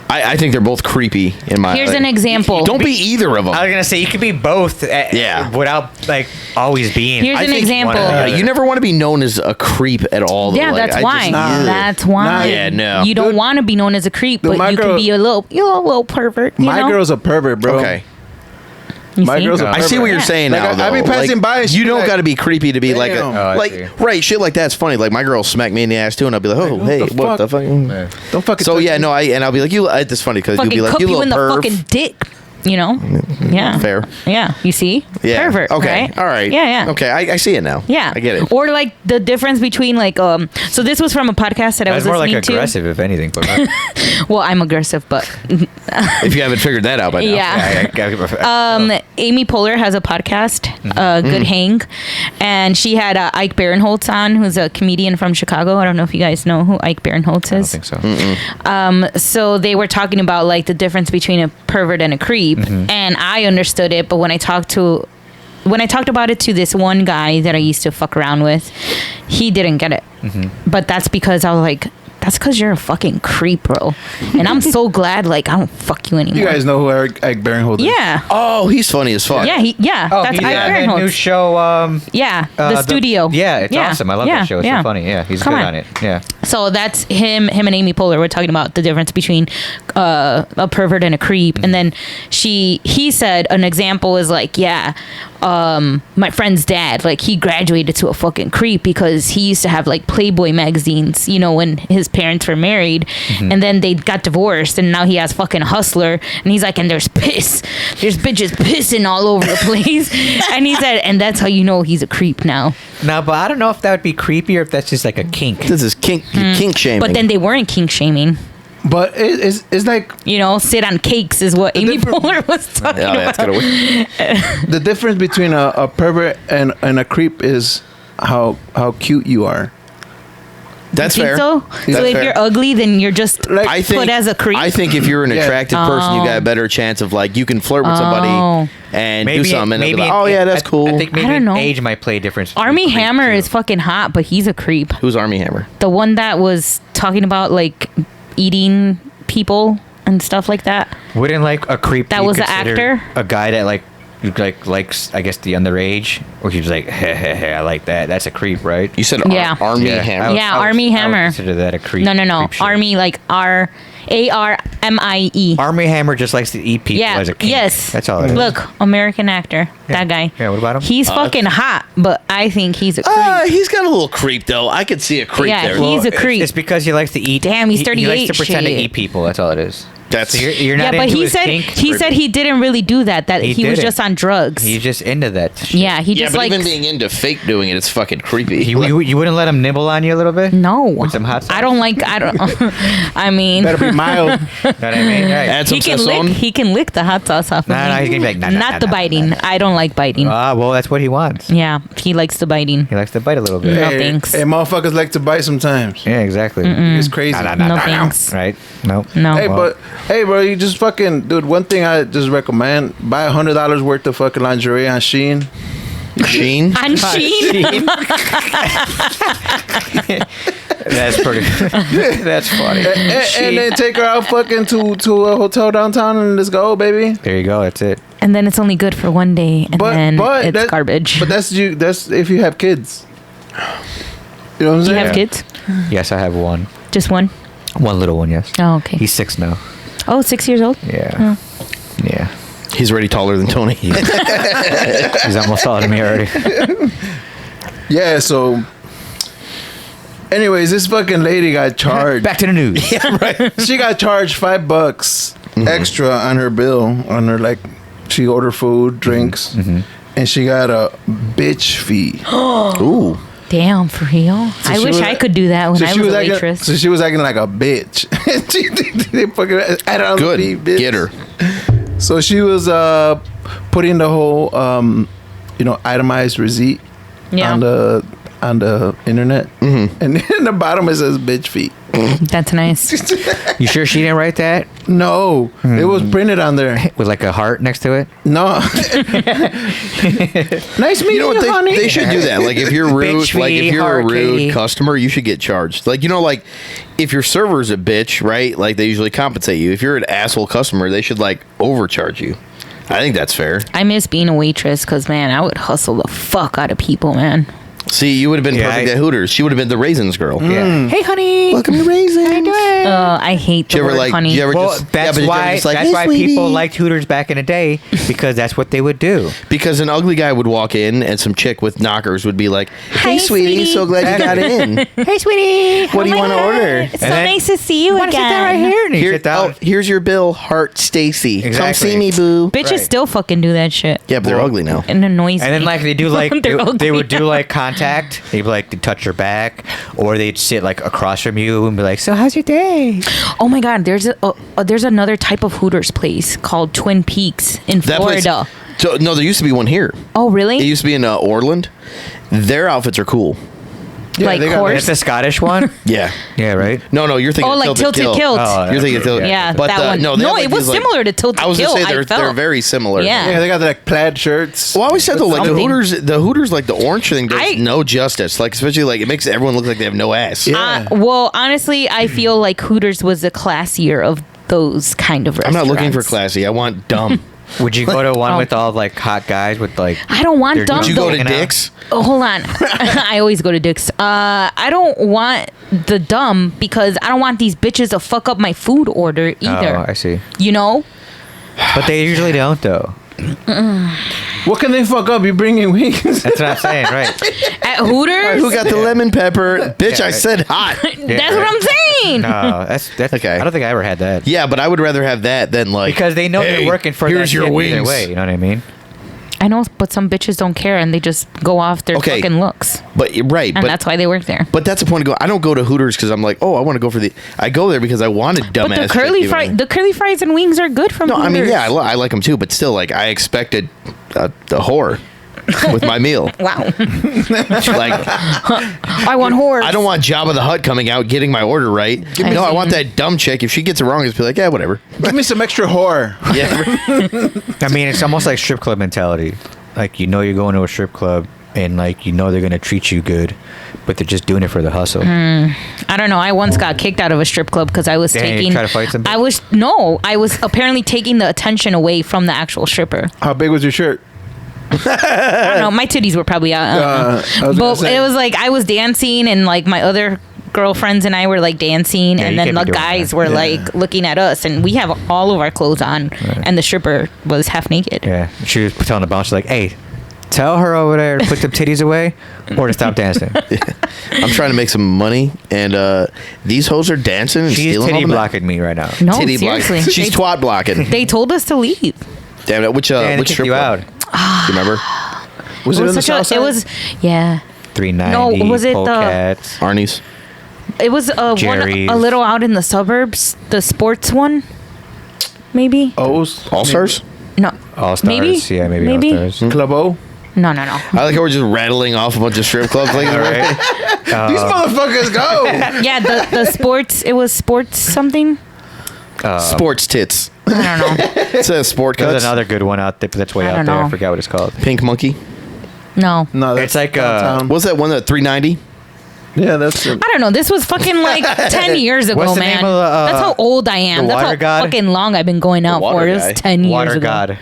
I think they're both creepy in my. Here's an example. Don't be either of them. I was gonna say you could be both. Yeah. Without like always being. Here's I an think example. one of You never want to be known as a creep at all. though. Yeah, Like, that's I why. just- That's why. Nah, yeah, no. You don't Dude. want to be known as a creep, Dude, but my you girl- can be a little pervert. You My know? girl's a pervert, bro. Okay. You My see? girl's a I see what you're Yeah. saying Like, now. I be though. passing Like, by and she you be don't like, got to be creepy to be like "Damn." a Oh, I like see. right shit like that's funny. Like my girl smacked me in the ass too, and I'll be like, oh Like, hey, what the what the fuck? fuck? Don't fucking. So touch yeah, me. no, and I'll be like, you. It's funny because you'll fucking be like, cup you you in little the perv. fucking dick. You know? Yeah. Fair. Yeah. You see? Yeah. Pervert. Okay. Right? All right. Yeah. Yeah. Okay. I see it now. Yeah. I get it. Or like the difference between like so this was from a podcast that I was That's more like listening aggressive, if anything. But Well, I'm aggressive, but If you haven't figured that out by now. yeah. Amy Poehler has a podcast, Mm-hmm. Good Hang, and she had Ike Barinholtz on, who's a comedian from Chicago. I don't know if you guys know who Ike Barinholtz I don't is. think so. So they were talking about like the difference between a pervert and a creep, and I understood it, but when I talked about it to this one guy that I used to fuck around with, he didn't get it. But that's because I was like, that's because you're a fucking creep, bro. And I'm so glad, like, I don't fuck you anymore. You guys know who Eric Barinholtz is? Yeah. Oh, he's funny as fuck. Yeah, that's he's Ike in that new Barinholtz. show. Yeah, the studio. Yeah, it's awesome. I love that show. It's so funny. Yeah, he's Come good on. on it. Yeah. So that's him and Amy Poehler were talking about the difference between a pervert and a creep. And then he said an example is like, my friend's dad, like he graduated to a fucking creep because he used to have like Playboy magazines, you know, when his parents were married, and then they got divorced, and now he has fucking Hustler, and he's like, and there's bitches pissing all over the place. And he said, and that's how you know he's a creep now. No, but I don't know if that would be creepy or if that's just like a kink. This is kink shaming. But then they weren't kink shaming. But it's like You know, sit on cakes is what Amy Poehler was talking yeah, that's about. gonna win. the difference between a pervert and a creep is how cute you are. That's You think fair. so? That's So if fair. you're ugly, then you're just Like, I think put as a creep. I think if you're an Yeah. attractive person, you got a Oh. better chance of like you can flirt with somebody Oh. and do something. And they'll be like, oh in- yeah, that's cool. I think maybe I don't know. age might play a difference. between Army creep, Hammer too. is fucking hot, but he's a creep. Who's Army Hammer? The one that was talking about like eating people and stuff like that. Wouldn't like a creep. That be was the considered actor? A guy that likes I guess the underage, or he was like, hey, I like that. That's a creep, right? You said Yeah. Army I Hammer. would- Yeah, I would- Army I would Hammer. consider that a creep. No. creep shit. Army like Armie. Army Hammer just likes to eat people Yeah. as a kink. Yes. That's all it is. Look, American actor. That guy. Yeah, what about him? He's fucking hot, but I think he's a creep. He's got a little creep though. I could see a creep Yeah, there. he's a creep. It's because he likes to eat. Damn, he's He 38, likes to pretend to shit. eat people. That's all it is. That's So you're not Yeah, but into he his said kink? he said he didn't really do that. That He he was didn't. just on drugs. He's just into that. Shit. Yeah, he yeah, just but like even being into fake doing it, it's fucking creepy. You wouldn't let him nibble on you a little bit? no. With some hot sauce? I don't like. I don't. I mean, Better be mild. Know what I mean? Right. Add some he can sazon. lick. He can lick the hot sauce off. Nah, of me. nah, he's gonna be like, nah, not the biting. I don't like biting. Well, that's what he wants. Yeah, he likes the biting. He likes to bite a little bit. No hey, thanks. Hey, motherfuckers like to bite sometimes. Yeah, exactly. It's crazy. No thanks. Right? No. No. Hey, Well- hey, bro, you just fucking, dude. One thing I just recommend: buy $100 worth of fucking lingerie on Shein. Sheen. On Sheen. That's pretty. That's funny. And then take her out fucking to a hotel downtown and let's go, baby. There you go. That's it. And then it's only good for one day, and then it's garbage. But that's if you have kids. You know what I'm Do you saying? have kids? Yes, I have one. Just one? One little one, yes. Oh, okay. He's 6 now. Oh, 6 years old? Yeah. Yeah. He's already taller than Tony. He's almost taller than me already. Yeah, so anyways, this fucking lady got charged. Back to the news. Yeah, right. She got charged $5 extra on her bill, on her, like, she ordered food, drinks, and she got a bitch fee. Ooh. Damn, for real? So I she wish was- I could do that when I was a waitress. So she was acting like a bitch. They fucking added on Good. the fee, bitch. Get her. So she was putting the whole itemized receipt Yeah. on the internet, and in the bottom it says bitch feet. That's nice. You sure she didn't write that? No, it was printed on there. With like a heart next to it? No. Nice meeting You know what? honey. They should do that. Like if you're rude, Bitch like if fee, you're a heart rude fee. customer, you should get charged. Like like if your server's a bitch, right? Like they usually compensate you. If you're an asshole customer, they should like overcharge you. I think that's fair. I miss being a waitress because, man, I would hustle the fuck out of people, man. See, you would have been Yeah, perfect at Hooters. She would have been the raisins girl. Yeah. Hey, honey. Welcome to raisins. How you doing? I hate the Did you ever word like? honey. Did you ever Well, just? that's but did you ever why just like, that's "Hey, why sweetie." people liked Hooters back in the day, because that's what they would do. Because an ugly guy would walk in and some chick with knockers would be like, "Hey, Hi, sweetie, sweetie." so glad you got in. Hey, sweetie. What do you want to order? It's so And then- nice to see you Wanna again. sit down right here? And you Here, sit down. here's your bill, Heart Stacy. Come Exactly. see me, boo. Bitches Right. still fucking do that shit. Yeah, but they're ugly now. It annoys me. And then like they do like They're they ugly. would do like contact. They'd be like, they'd touch your back, or they'd sit like across from you and be like, "So how's your day?" Oh my God, there's another type of Hooters place called Twin Peaks in That place- Florida. So, no, there used to be one here. Oh, really? It used to be in Orland. Their outfits are cool. Like they got- horse? It's the Scottish one. Yeah. Yeah, right. No, you're thinking Oh, like Tilted Tilted Kilt. Kilt. Oh, You're thinking Tilted. Yeah, but that one. they No, have, like, it was these, like- similar to Tilted I was Kilt, gonna say I they're felt. very similar. Yeah. Yeah, they got the, like, plaid shirts. Well, I always said though, like Something. the Hooters, like the orange thing does I- no justice. Like especially like it makes everyone look like they have no ass. Yeah. Well, honestly, I feel like Hooters was the classier of those kind of I'm restaurants. not looking for classy. I want dumb. Would you go to one Oh. with all like hot guys with like? I don't want They're- dumb. Would you go to Hanging out. Dick's? Oh, hold on. I always go to Dick's. I don't want the dumb because I don't want these bitches to fuck up my food order either. Oh, I see. You know? But they usually don't though. What can they fuck up? You bring in wings. That's what I'm saying, right? At Hooters? Who got the lemon pepper? Bitch, I said hot. That's what I'm saying. No, that's Okay. I don't think I ever had that. Yeah, but I would rather have that than like Because they know "Hey, they're working for here's that your shit wings. either way. You know what I mean? I know, but some bitches don't care and they just go off their Okay. fucking looks. But you're right, And but that's why they work there. But that's the point of go. I don't go to Hooters because I'm like, oh, I want to go for the. I go there because I want a dumbass. But the curly fries and wings are good from No, I Hooters. mean, yeah, I like them too, but still, like, I expected a whore with my meal. Wow. Like, I want horse. I don't want Jabba the Hutt coming out getting my order right. me No, I some. want that dumb chick. If she gets it wrong, just be like, yeah, whatever. Give me some extra whore. Yeah, I mean, it's almost like strip club mentality. Like you know you're going to a strip club and like you know they're gonna treat you good, but they're just doing it for the hustle. I don't know. I once got kicked out of a strip club because I was Dang, you taking. try to fight somebody? I was apparently taking the attention away from the actual stripper. How big was your shirt? I don't know. My titties were probably out. I don't know. I was gonna But say. it was like I was dancing and like my other girlfriends and I were like dancing, Yeah, and you then can't the be doing guys that. were Yeah. like looking at us, and we have all of our clothes on, and the stripper was half naked. Yeah, she was telling the bouncer like, "Hey, tell her over there to put them titties away or to stop dancing." I'm trying to make some money, and these hoes are dancing and She's stealing all titty the money. blocking me right now. No, Titty seriously. blocking. She's they, twat blocking. they told us to leave. Damn it! Which And which kick strip you club? out. Do you remember? Was it, in the such south side? It was, yeah. 390. No, was it the- Polecats. Arnie's. It was one Jerry's. a little out in the suburbs. The sports one, maybe. O's? All Stars. No, All Stars. Maybe? Yeah, maybe, Maybe? All Stars. Club O? no. I like how we're just rattling off a bunch of strip clubs. Like, All right. These motherfuckers go. Yeah, the sports. It was sports something. sports tits. I don't know. It says sport There's cuts. another good one out there, but that's way I out don't there. I know. forgot what it's called. Pink Monkey. No, No, It's like, downtown. What's that one? That 390. Yeah, that's it. I don't know. This was fucking like 10 years ago, What's the man. name of the, That's how old I am. the That's water how god? fucking long I've been going out water for. It guy. was 10 years Water ago. God.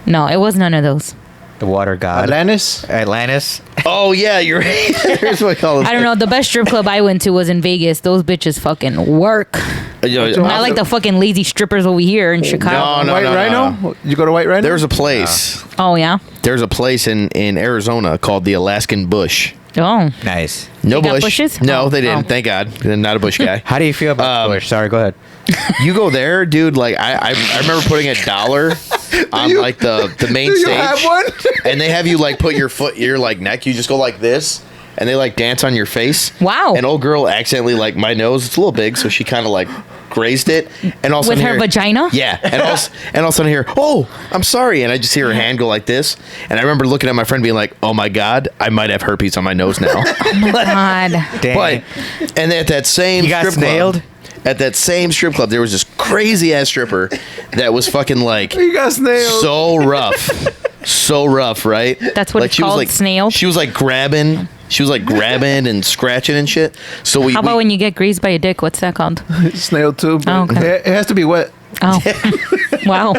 No, it was none of those. The water god. Atlantis. Oh yeah, you're right. Here's what I call it. I don't know. The best strip club I went to was in Vegas. Those bitches fucking work. Not like the fucking lazy strippers over here in Chicago. No, White Rhino. You go to White Rhino? There's a place. Oh yeah. There's a place in Arizona called the Alaskan Bush. Oh. Nice. No They got bush. bushes? No, Oh. they didn't. Oh. Thank God. I'm not a bush guy. How do you feel about Bush? Sorry, go ahead. You go there, dude. Like I remember putting $1 on like the main Do you stage, have one? and they have you like put your like neck. You just go like this, and they like dance on your face. Wow. An old girl accidentally like my nose. It's a little big, so she kind of like grazed it, and also With her vagina? Yeah, and all of a sudden hear, oh, I'm sorry, and I just hear her hand go like this, and I remember looking at my friend being like, oh my God, I might have herpes on my nose now. Oh my god. Dang. But and at that same You got strip snailed? club, at that same strip club, there was this crazy ass stripper that was fucking like You got snailed. so rough, right? That's what like it's she was called, like snailed? She was like grabbing. She was like grabbing and scratching and shit. So How about when you get grazed by a dick? What's that called? Snail too. But Oh, okay. It has to be wet. Oh. Wow.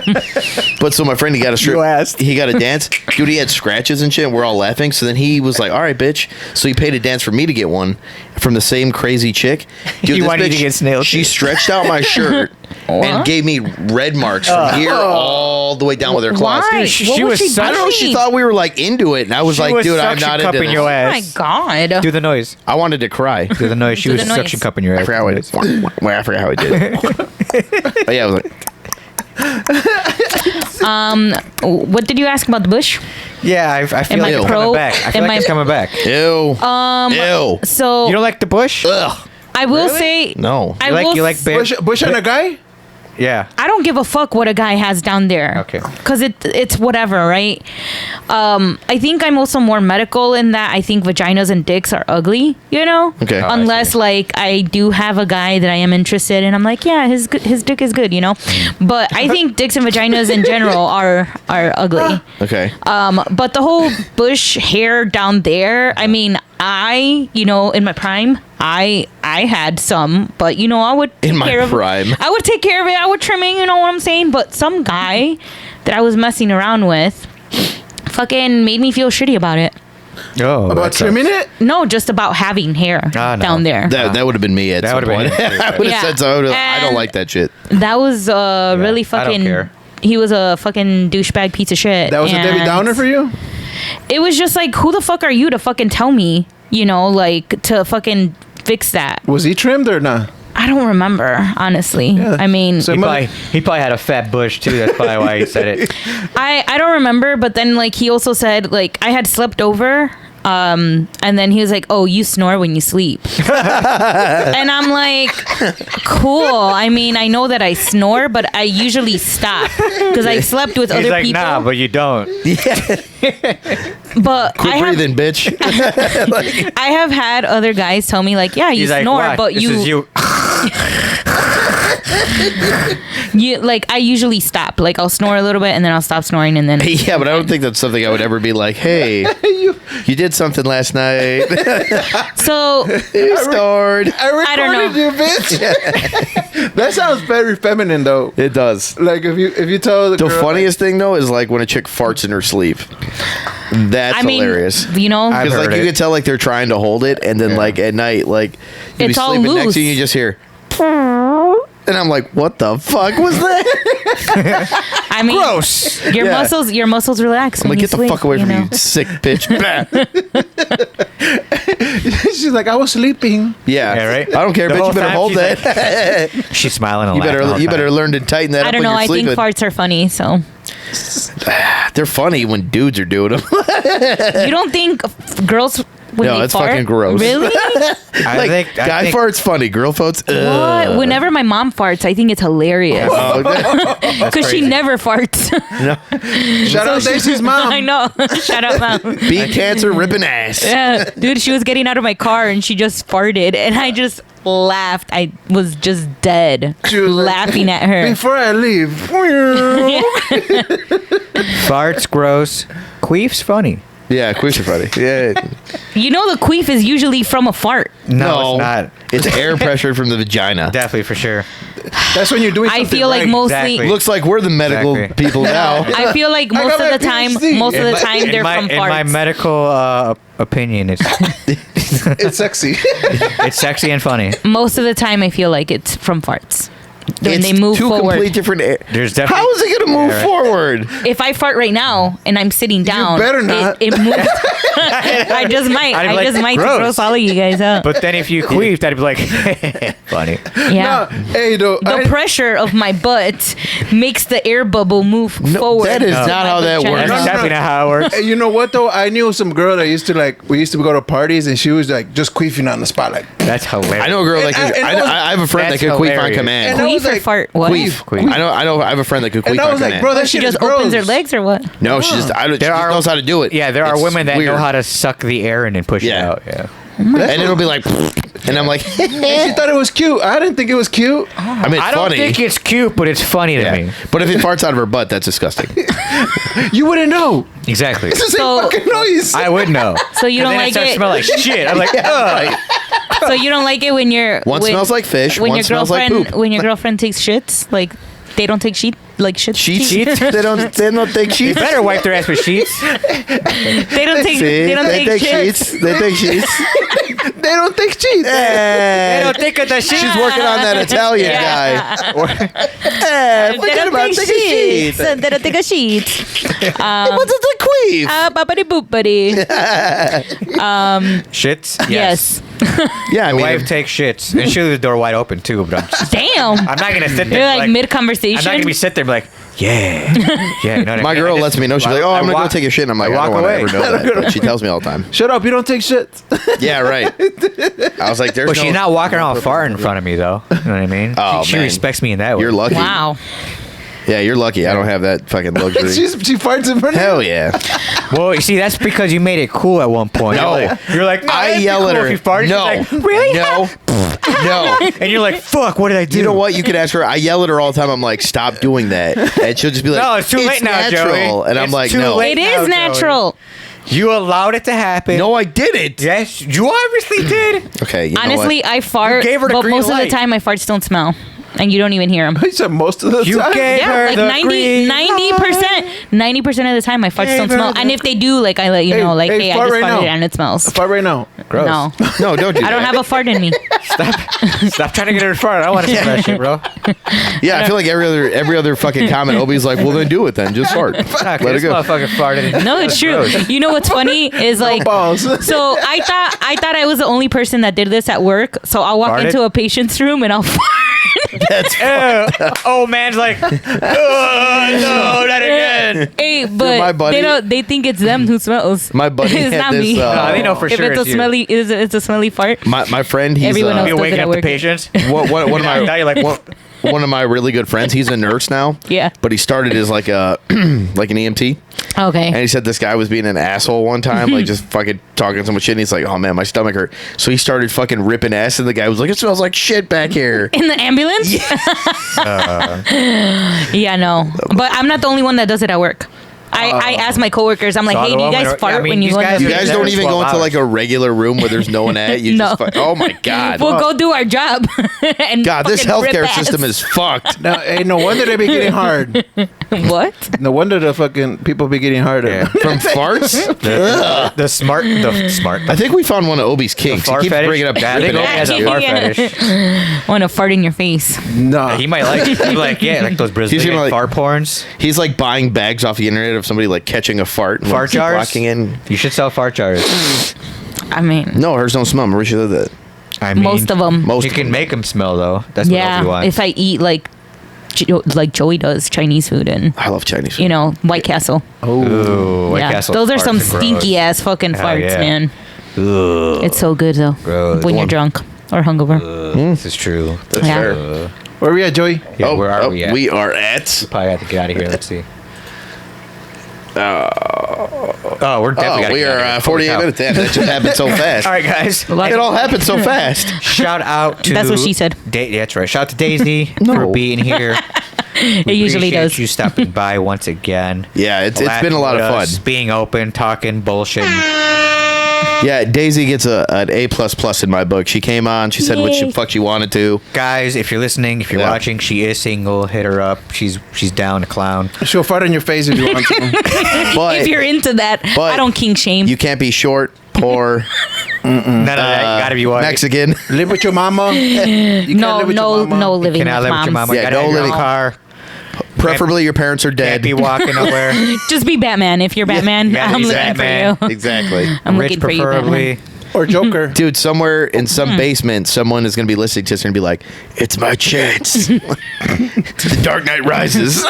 But so my friend, he got a strip. You asked. He got a dance. Dude, he had scratches and shit, and we're all laughing. So then he was like, all right, bitch. So he paid a dance for me to get one from the same crazy chick. Dude, He this wanted you to bitch, get snailed, She too. stretched out my shirt and What? gave me red marks from here all the way down with her claws. Why? She What was was she such- I don't know. She doing? thought we were like into it, and I was She like, was dude, I'm suction not into cupping this. your Oh ass. my god. Do the noise. I wanted to cry. Do the noise. She Do was the noise. suction cupping your ass. I forgot how I did. I forgot how I did it. Oh, yeah, I was like, What did you ask about the bush? Yeah, I feel Am like I it's pro? coming back. I feel Am like I- it's coming back. ew. Ew. So You don't like the bush? Ugh. I will say No. I You like will you like s- bear? Bush and a guy? Yeah. I don't give a fuck what a guy has down there. Okay. Because it's whatever, right? I think I'm also more medical in that I think vaginas and dicks are ugly, you know? Okay. Oh, I Unless, like, I do have a guy that I am interested in. I'm like, yeah, his dick is good, you know? But I think dicks and vaginas in general are ugly. Okay. But the whole bush hair down there, I mean, in my prime, I had some, but I would take In my care of prime. I would take care of it. I would trim it, you know what I'm saying? But some guy that I was messing around with fucking made me feel shitty about it. Oh, About that sucks. trimming it? No, just about having hair Ah, no. down there. That would have been me at That some would've been point. me. I would have Yeah. said so. I don't And- like that shit. That was really I don't fucking. care. He was a fucking douchebag piece of shit. That was a Debbie and Downer for you? It was just like, who the fuck are you to fucking tell me, to fucking fix that? Was he trimmed or not? I don't remember, honestly. Yeah. I mean, So- He probably had a fat bush too. That's probably why he said it. I don't remember, but then like he also said like I had slept over, and then he was like, "Oh, you snore when you sleep," and I'm like, "Cool." I mean, I know that I snore, but I usually stop because I slept with He's other like, people. nah, but you don't. but Quit I have, breathing, bitch. I have had other guys tell me like, "Yeah, you He's like, snore, "Watch, but this is you." you like I usually stop. Like I'll snore a little bit and then I'll stop snoring and then Yeah, but I don't think that's something I would ever be like, hey, you did something last night. so You snored. I don't know. you, bitch. That sounds very feminine, though. It does. Like if you tell the The girl, funniest thing though is like when a chick farts in her sleep. That's I mean, hilarious. you know, I've Because like heard you it. can tell like they're trying to hold it, and then like at night, like you'll be It's all sleeping next loose. to you, and you just hear, and I'm like, what the fuck was that? I mean, Gross. Your Yeah. muscles relax. I'm when like, you get the sleep, fuck away from know? you, sick bitch. she's like, I was sleeping. Yeah, Yeah, right? I don't care, The bitch. whole You better time hold she's that. She's smiling. And you laughing the better whole you time. better learn to tighten that I up don't when know. you're I think sleeping. farts are funny. So They're funny when dudes are doing them. you don't think girls when No, they it's fart? fucking gross. Really? I Guy think farts funny, girl farts. What? Whenever my mom farts, I think it's hilarious Oh, okay. because she crazy. never farts. Shout out Daisy's mom. I know. Shout out, mom. Beat cancer, ripping ass. Yeah, dude, she was getting out of my car and she just farted, and I just laughed. I was just dead She was like, laughing at her. Before I leave. farts gross. Queef's funny. Yeah, queefs are funny. Yeah. You know, the queef is usually from a fart. No, it's not. It's air pressure from the vagina. Definitely for sure. That's when you're doing I something feel like right. mostly. Exactly. Looks like we're the medical Exactly. people now. I feel like I most got of my the time, PhD. they're from in my farts. medical opinion, It's sexy. it's sexy and funny. Most of the time, I feel like it's from farts. When It's they move two forward. complete different. There's definitely. How is it going to move right. forward? If I fart right now and I'm sitting down, better not. It moves. I just might. I'd be I like, just might to gross. gross all of you guys up. But then if you queefed, I'd be like, funny. Yeah. No, hey, though. The pressure of my butt makes the air bubble move forward. that is to not my how that vagina. works. That's definitely not how it works. Hey, you know what though? I knew some girl that used to we used to go to parties and she was like just queefing on the spot, like. That's hilarious. I know a girl that And- could. and I have a friend that that's could queef on hilarious. command. And I was Queef or like, fart? What? Queef. I know. I have a friend that could queef And on I was like, command. bro, that She shit just is gross. opens her legs or what? No, she just. She knows how to do it. Yeah, there are It's women that know weird. how to suck the air in and push it Yeah. out. Yeah. and it'll be like, and I'm like, She thought it was cute. I didn't think it was cute. I mean, it's I don't funny. think it's cute, but it's funny to yeah. me. But if it farts out of her butt, that's disgusting. You wouldn't know. Exactly. It's the same So- fucking noise. I would know. So you don't And then like starts to it? smell like shit. I'm like, ugh. So you don't like it when One smells like fish, When one your smells like girlfriend poop. when your girlfriend takes shits, like they don't take shits. Sheets. They don't take You sheets. better wipe their ass with sheets. They don't take. See? They don't take shits. sheets. They take sheets. They don't take cheese. They don't think of the shit. She's working on that Italian Yeah. guy. They Forget don't about take taking sheets. sheets. They don't take a sheet. What's the queef? Boppity boopity. Shits? Yes. Yeah, I My mean, wife takes shits, and she'll leave the door wide open too. But Damn. I'm not gonna sit there. You're like mid I'm conversation. not gonna be sit there and be like, yeah, yeah. You know what I my mean? girl I just- lets me know. She's like, "Oh, I'm gonna go take a shit." And I'm like, I "I walk don't want to away. ever know that." But she tells me all the time. Shut up. You don't take shit. Yeah, right. I was like, "There's But no." she's not walking around farting in front of me though. You know what I mean? Oh, she man. respects me in that way. You're lucky. Wow. Yeah, you're lucky. I don't have that fucking luxury. She farts in front of Hell yeah. Well, you see, that's because you made it cool at one point. No. You're like, no, I that'd be yell at cool her. if you farted. No. She's like, really? No. No. And you're like, fuck, what did I do? You know what? You could ask her. I yell at her all the time. I'm like, stop doing that. And she'll just be like, No, it's too late now, natural. Joey. And I'm It's like, too no. late. It now, is Joey. natural. You allowed it to happen. No, I didn't. Yes, you obviously did. Okay. You know Honestly, what? I fart, You gave her the but green most of light. the time my farts don't smell, and you don't even hear them. He said most of the You time. gave Yeah, her like the 90 percent, 90% of the time my farts Gave don't her smell, the- and if they do, like I let you Hey, know, like hey, hey, I fart just right farted now. and it smells. Fart right now. Gross. No, No, don't do I don't that. have a fart in me. Stop trying to get her to fart. I don't want to see that shit, bro. Yeah, I feel like every other fucking comment, Obi's like, well, then do it then. Just fart. Fuck, Let it this go. motherfucker farted. No, it's true. You know what's funny is like. Balls. So I thought I was the only person that did this at work. So I'll walk Farted? into a patient's room and I'll fart. Oh, man's like, oh, no, not again. Hey, my but buddy. they think it's them who smells. My buddy it's had not this, me. No, they know for if sure it's a it's you. smelly, it's a smelly fart. My friend, he's Everyone else You're does it waking at up the work. patients. one of Now my you're like, one of my really good friends. He's a nurse now. Yeah. But he started as like a like an EMT. Okay. And he said this guy was being an asshole one time, like just fucking talking so much shit. And he's like, "Oh man, my stomach hurt." So he started fucking ripping ass, and the guy was like, "It smells like shit back here." In the ambulance? Yeah, no. But I'm not the only one that does it at work. I ask my coworkers, I'm like, So hey, the do you woman guys are- fart I mean, when you these go in guys the You guys There don't are even go 12 into like hours. a regular room where there's no one at. You No. just oh my god. We'll go do our job. And God, this fucking rip healthcare ass. system is fucked. No, hey, no wonder they be getting hard. What? No wonder the fucking people be getting harder. Yeah. From farts? The smart. I think we found one of Obi's kinks. He fart keeps fetish. bringing up I think ripping Obi has a ass. fart Yeah. fetish. I want to fart in your face. No. He might like it. He'd be like, yeah, like those Brazilian gonna, like- fart porns. He's like buying bags off the internet of somebody like catching a fart and Fart like, keep jars? walking in. You should sell fart jars. I mean, No, hers don't smell. Marisha did that. I mean, most of them. Most You of can them. make them smell though. That's what Obi Yeah. wants. If I eat like Joey does Chinese food and I love Chinese food. you know White Castle. Ooh, White Yeah, Castle those are farts some are gross. stinky ass fucking Hell farts, yeah. man. Ugh. It's so good though Gross. when you're drunk or hungover. This is true. That's Yeah. fair. Where we at, Joey? Yeah, where are we at? We are at. Probably have to get out of here. Let's see. Oh, we're definitely. gotta we get out of are here. 48 Holy cow. minutes in. That just happened so fast. All right, guys. It all happened so fast. Shout out to. That's what she said. Yeah, that's right. Shout out to Daisy No. for being here. It usually Appreciate does. you stopping by once again. Yeah, it's been a laughing lot of with fun. us, being open, talking, bullshit. Yeah, Daisy gets an A++ in my book. She came on. She said what the fuck she wanted to. Guys, if you're listening, if you're watching, she is single. Hit her up. She's down to clown. She'll fart in your face if you want to. But If you're into that, I don't kink shame. you can't be short, poor, None of that. Gotta be white. Mexican. Live with your mama. You no, can't live with no, your mama. no living with Cannot live with your moms. mama. Yeah, Gotta no have your living- own car. Preferably your parents are Can't dead. be walking nowhere. Just be Batman. If you're Batman, Yeah, I'm looking Batman. for you. Exactly. I'm Rich, looking for you, Batman. preferably. Or Joker. Dude, somewhere in some basement, someone is going to be listening to this and be like, it's my chance. The Dark Knight Rises.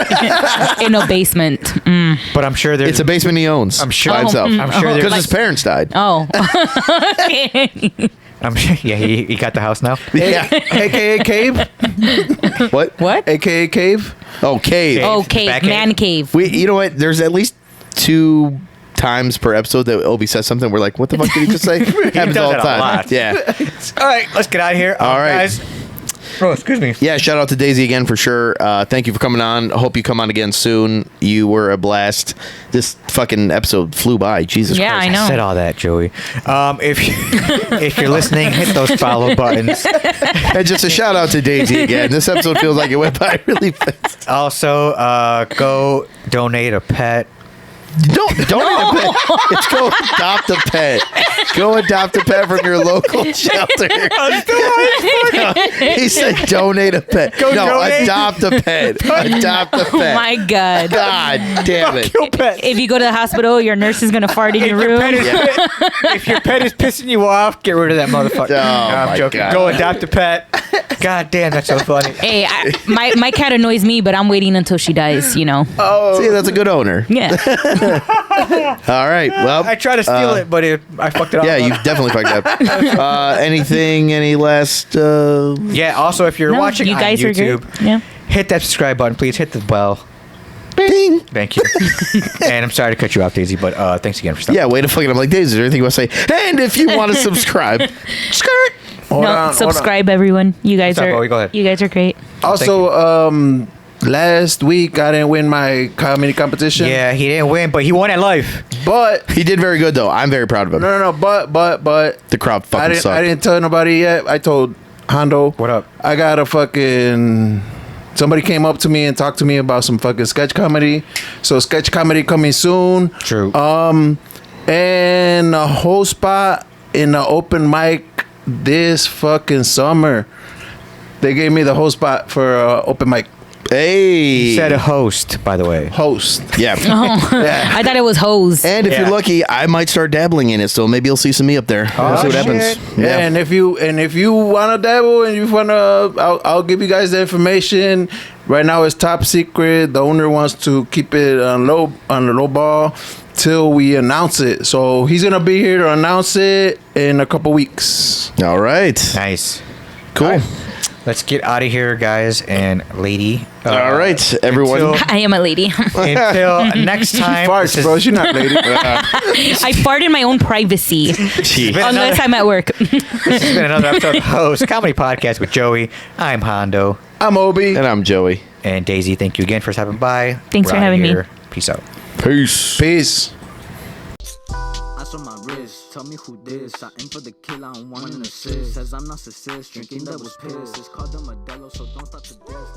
In a basement. Mm. But I'm sure there's. It's a basement he owns. I'm sure- By himself. I'm sure there's. Because his parents died. Oh. I'm sure. Yeah, he got the house now. Yeah. AKA Cave. What? What? AKA Cave. Oh, cave. Oh, cave. Back Man cave. You know what? There's at least 2 times per episode that Obi says something. We're like, what the fuck did he just say? Happens does all the that a time. lot. Yeah. All right, let's get out of here. All right. guys. Oh, excuse me. Yeah, shout out to Daisy again for sure. Thank you for coming on. Hope you come on again soon. You were a blast. This fucking episode flew by. Jesus Yeah, Christ. I know. Said all that, Joey. If you're listening, hit those follow buttons. And just a shout out to Daisy again. This episode feels like it went by really fast. Also, go donate a pet. Don't need a pet. It's go adopt a pet. Go adopt a pet from your local shelter. He said donate a pet. donate. Adopt a pet. Adopt a pet. Oh my God. God damn it. Your pet. If you go to the hospital, your nurse is going to fart in your room. If your pet is pissing you off, get rid of that motherfucker. Oh, I'm my joking. God. Go adopt a pet. God damn, that's so funny. Hey, my cat annoys me, but I'm waiting until she dies, you know. See, that's a good owner. Yeah. All right. Well, I tried to steal it, but I fucked it up. yeah, you definitely fucked up. Any last? Yeah. Also, if you're No, watching you guys on are good. YouTube, Yeah. hit that subscribe button, please. Hit the bell. Bing. Thank you. And I'm sorry to cut you off, Daisy, but thanks again for stopping. Yeah, way to fucking. I'm like, Daisy, is there anything you want to say? And if you want to subscribe, skirt. Hold No, on. subscribe, everyone. You guys What's up, are. Bowie? Go ahead. You guys are great. Also, last week I didn't win my comedy competition. Yeah, he didn't win, but he won at life. But He did very good though. I'm very proud of him. no. But The crowd I fucking didn't. sucked. I didn't tell nobody yet. I told Hondo. What up? I got a fucking. Somebody came up to me and talked to me about some fucking sketch comedy. So sketch comedy coming soon. True. And a whole spot in the open mic this fucking summer. They gave me the whole spot for open mic Hey. He said a host, by the way. host. Yeah. I thought it was hose. And if Yeah. you're lucky, I might start dabbling in it. So maybe you'll see some me up there. We'll see what shit. happens. Yeah, and if you wanna dabble and you wanna, I'll give you guys the information. Right now it's top secret. The owner wants to keep it on the low ball till we announce it. So he's gonna be here to announce it in a couple weeks. All right. Nice. Cool. All right. Let's get out of here, guys and lady. All right, everyone. Until, I am a lady. until next time. Farts, this is- bro. She's not lady. I fart in my own privacy, Gee. been unless another- I'm at work. This has been another episode of Host Comedy Podcast with Joey. I'm Hondo. I'm Obi. And I'm Joey. And Daisy, thank you again for stopping by. Thanks for We're outta having me. here. Peace out. Peace. Peace. Ice on my wrist, tell me who this. I aim for the kill, I don't want an assist. Says I'm narcissist, drinking that was piss. It's called the Modelo, so don't start to diss.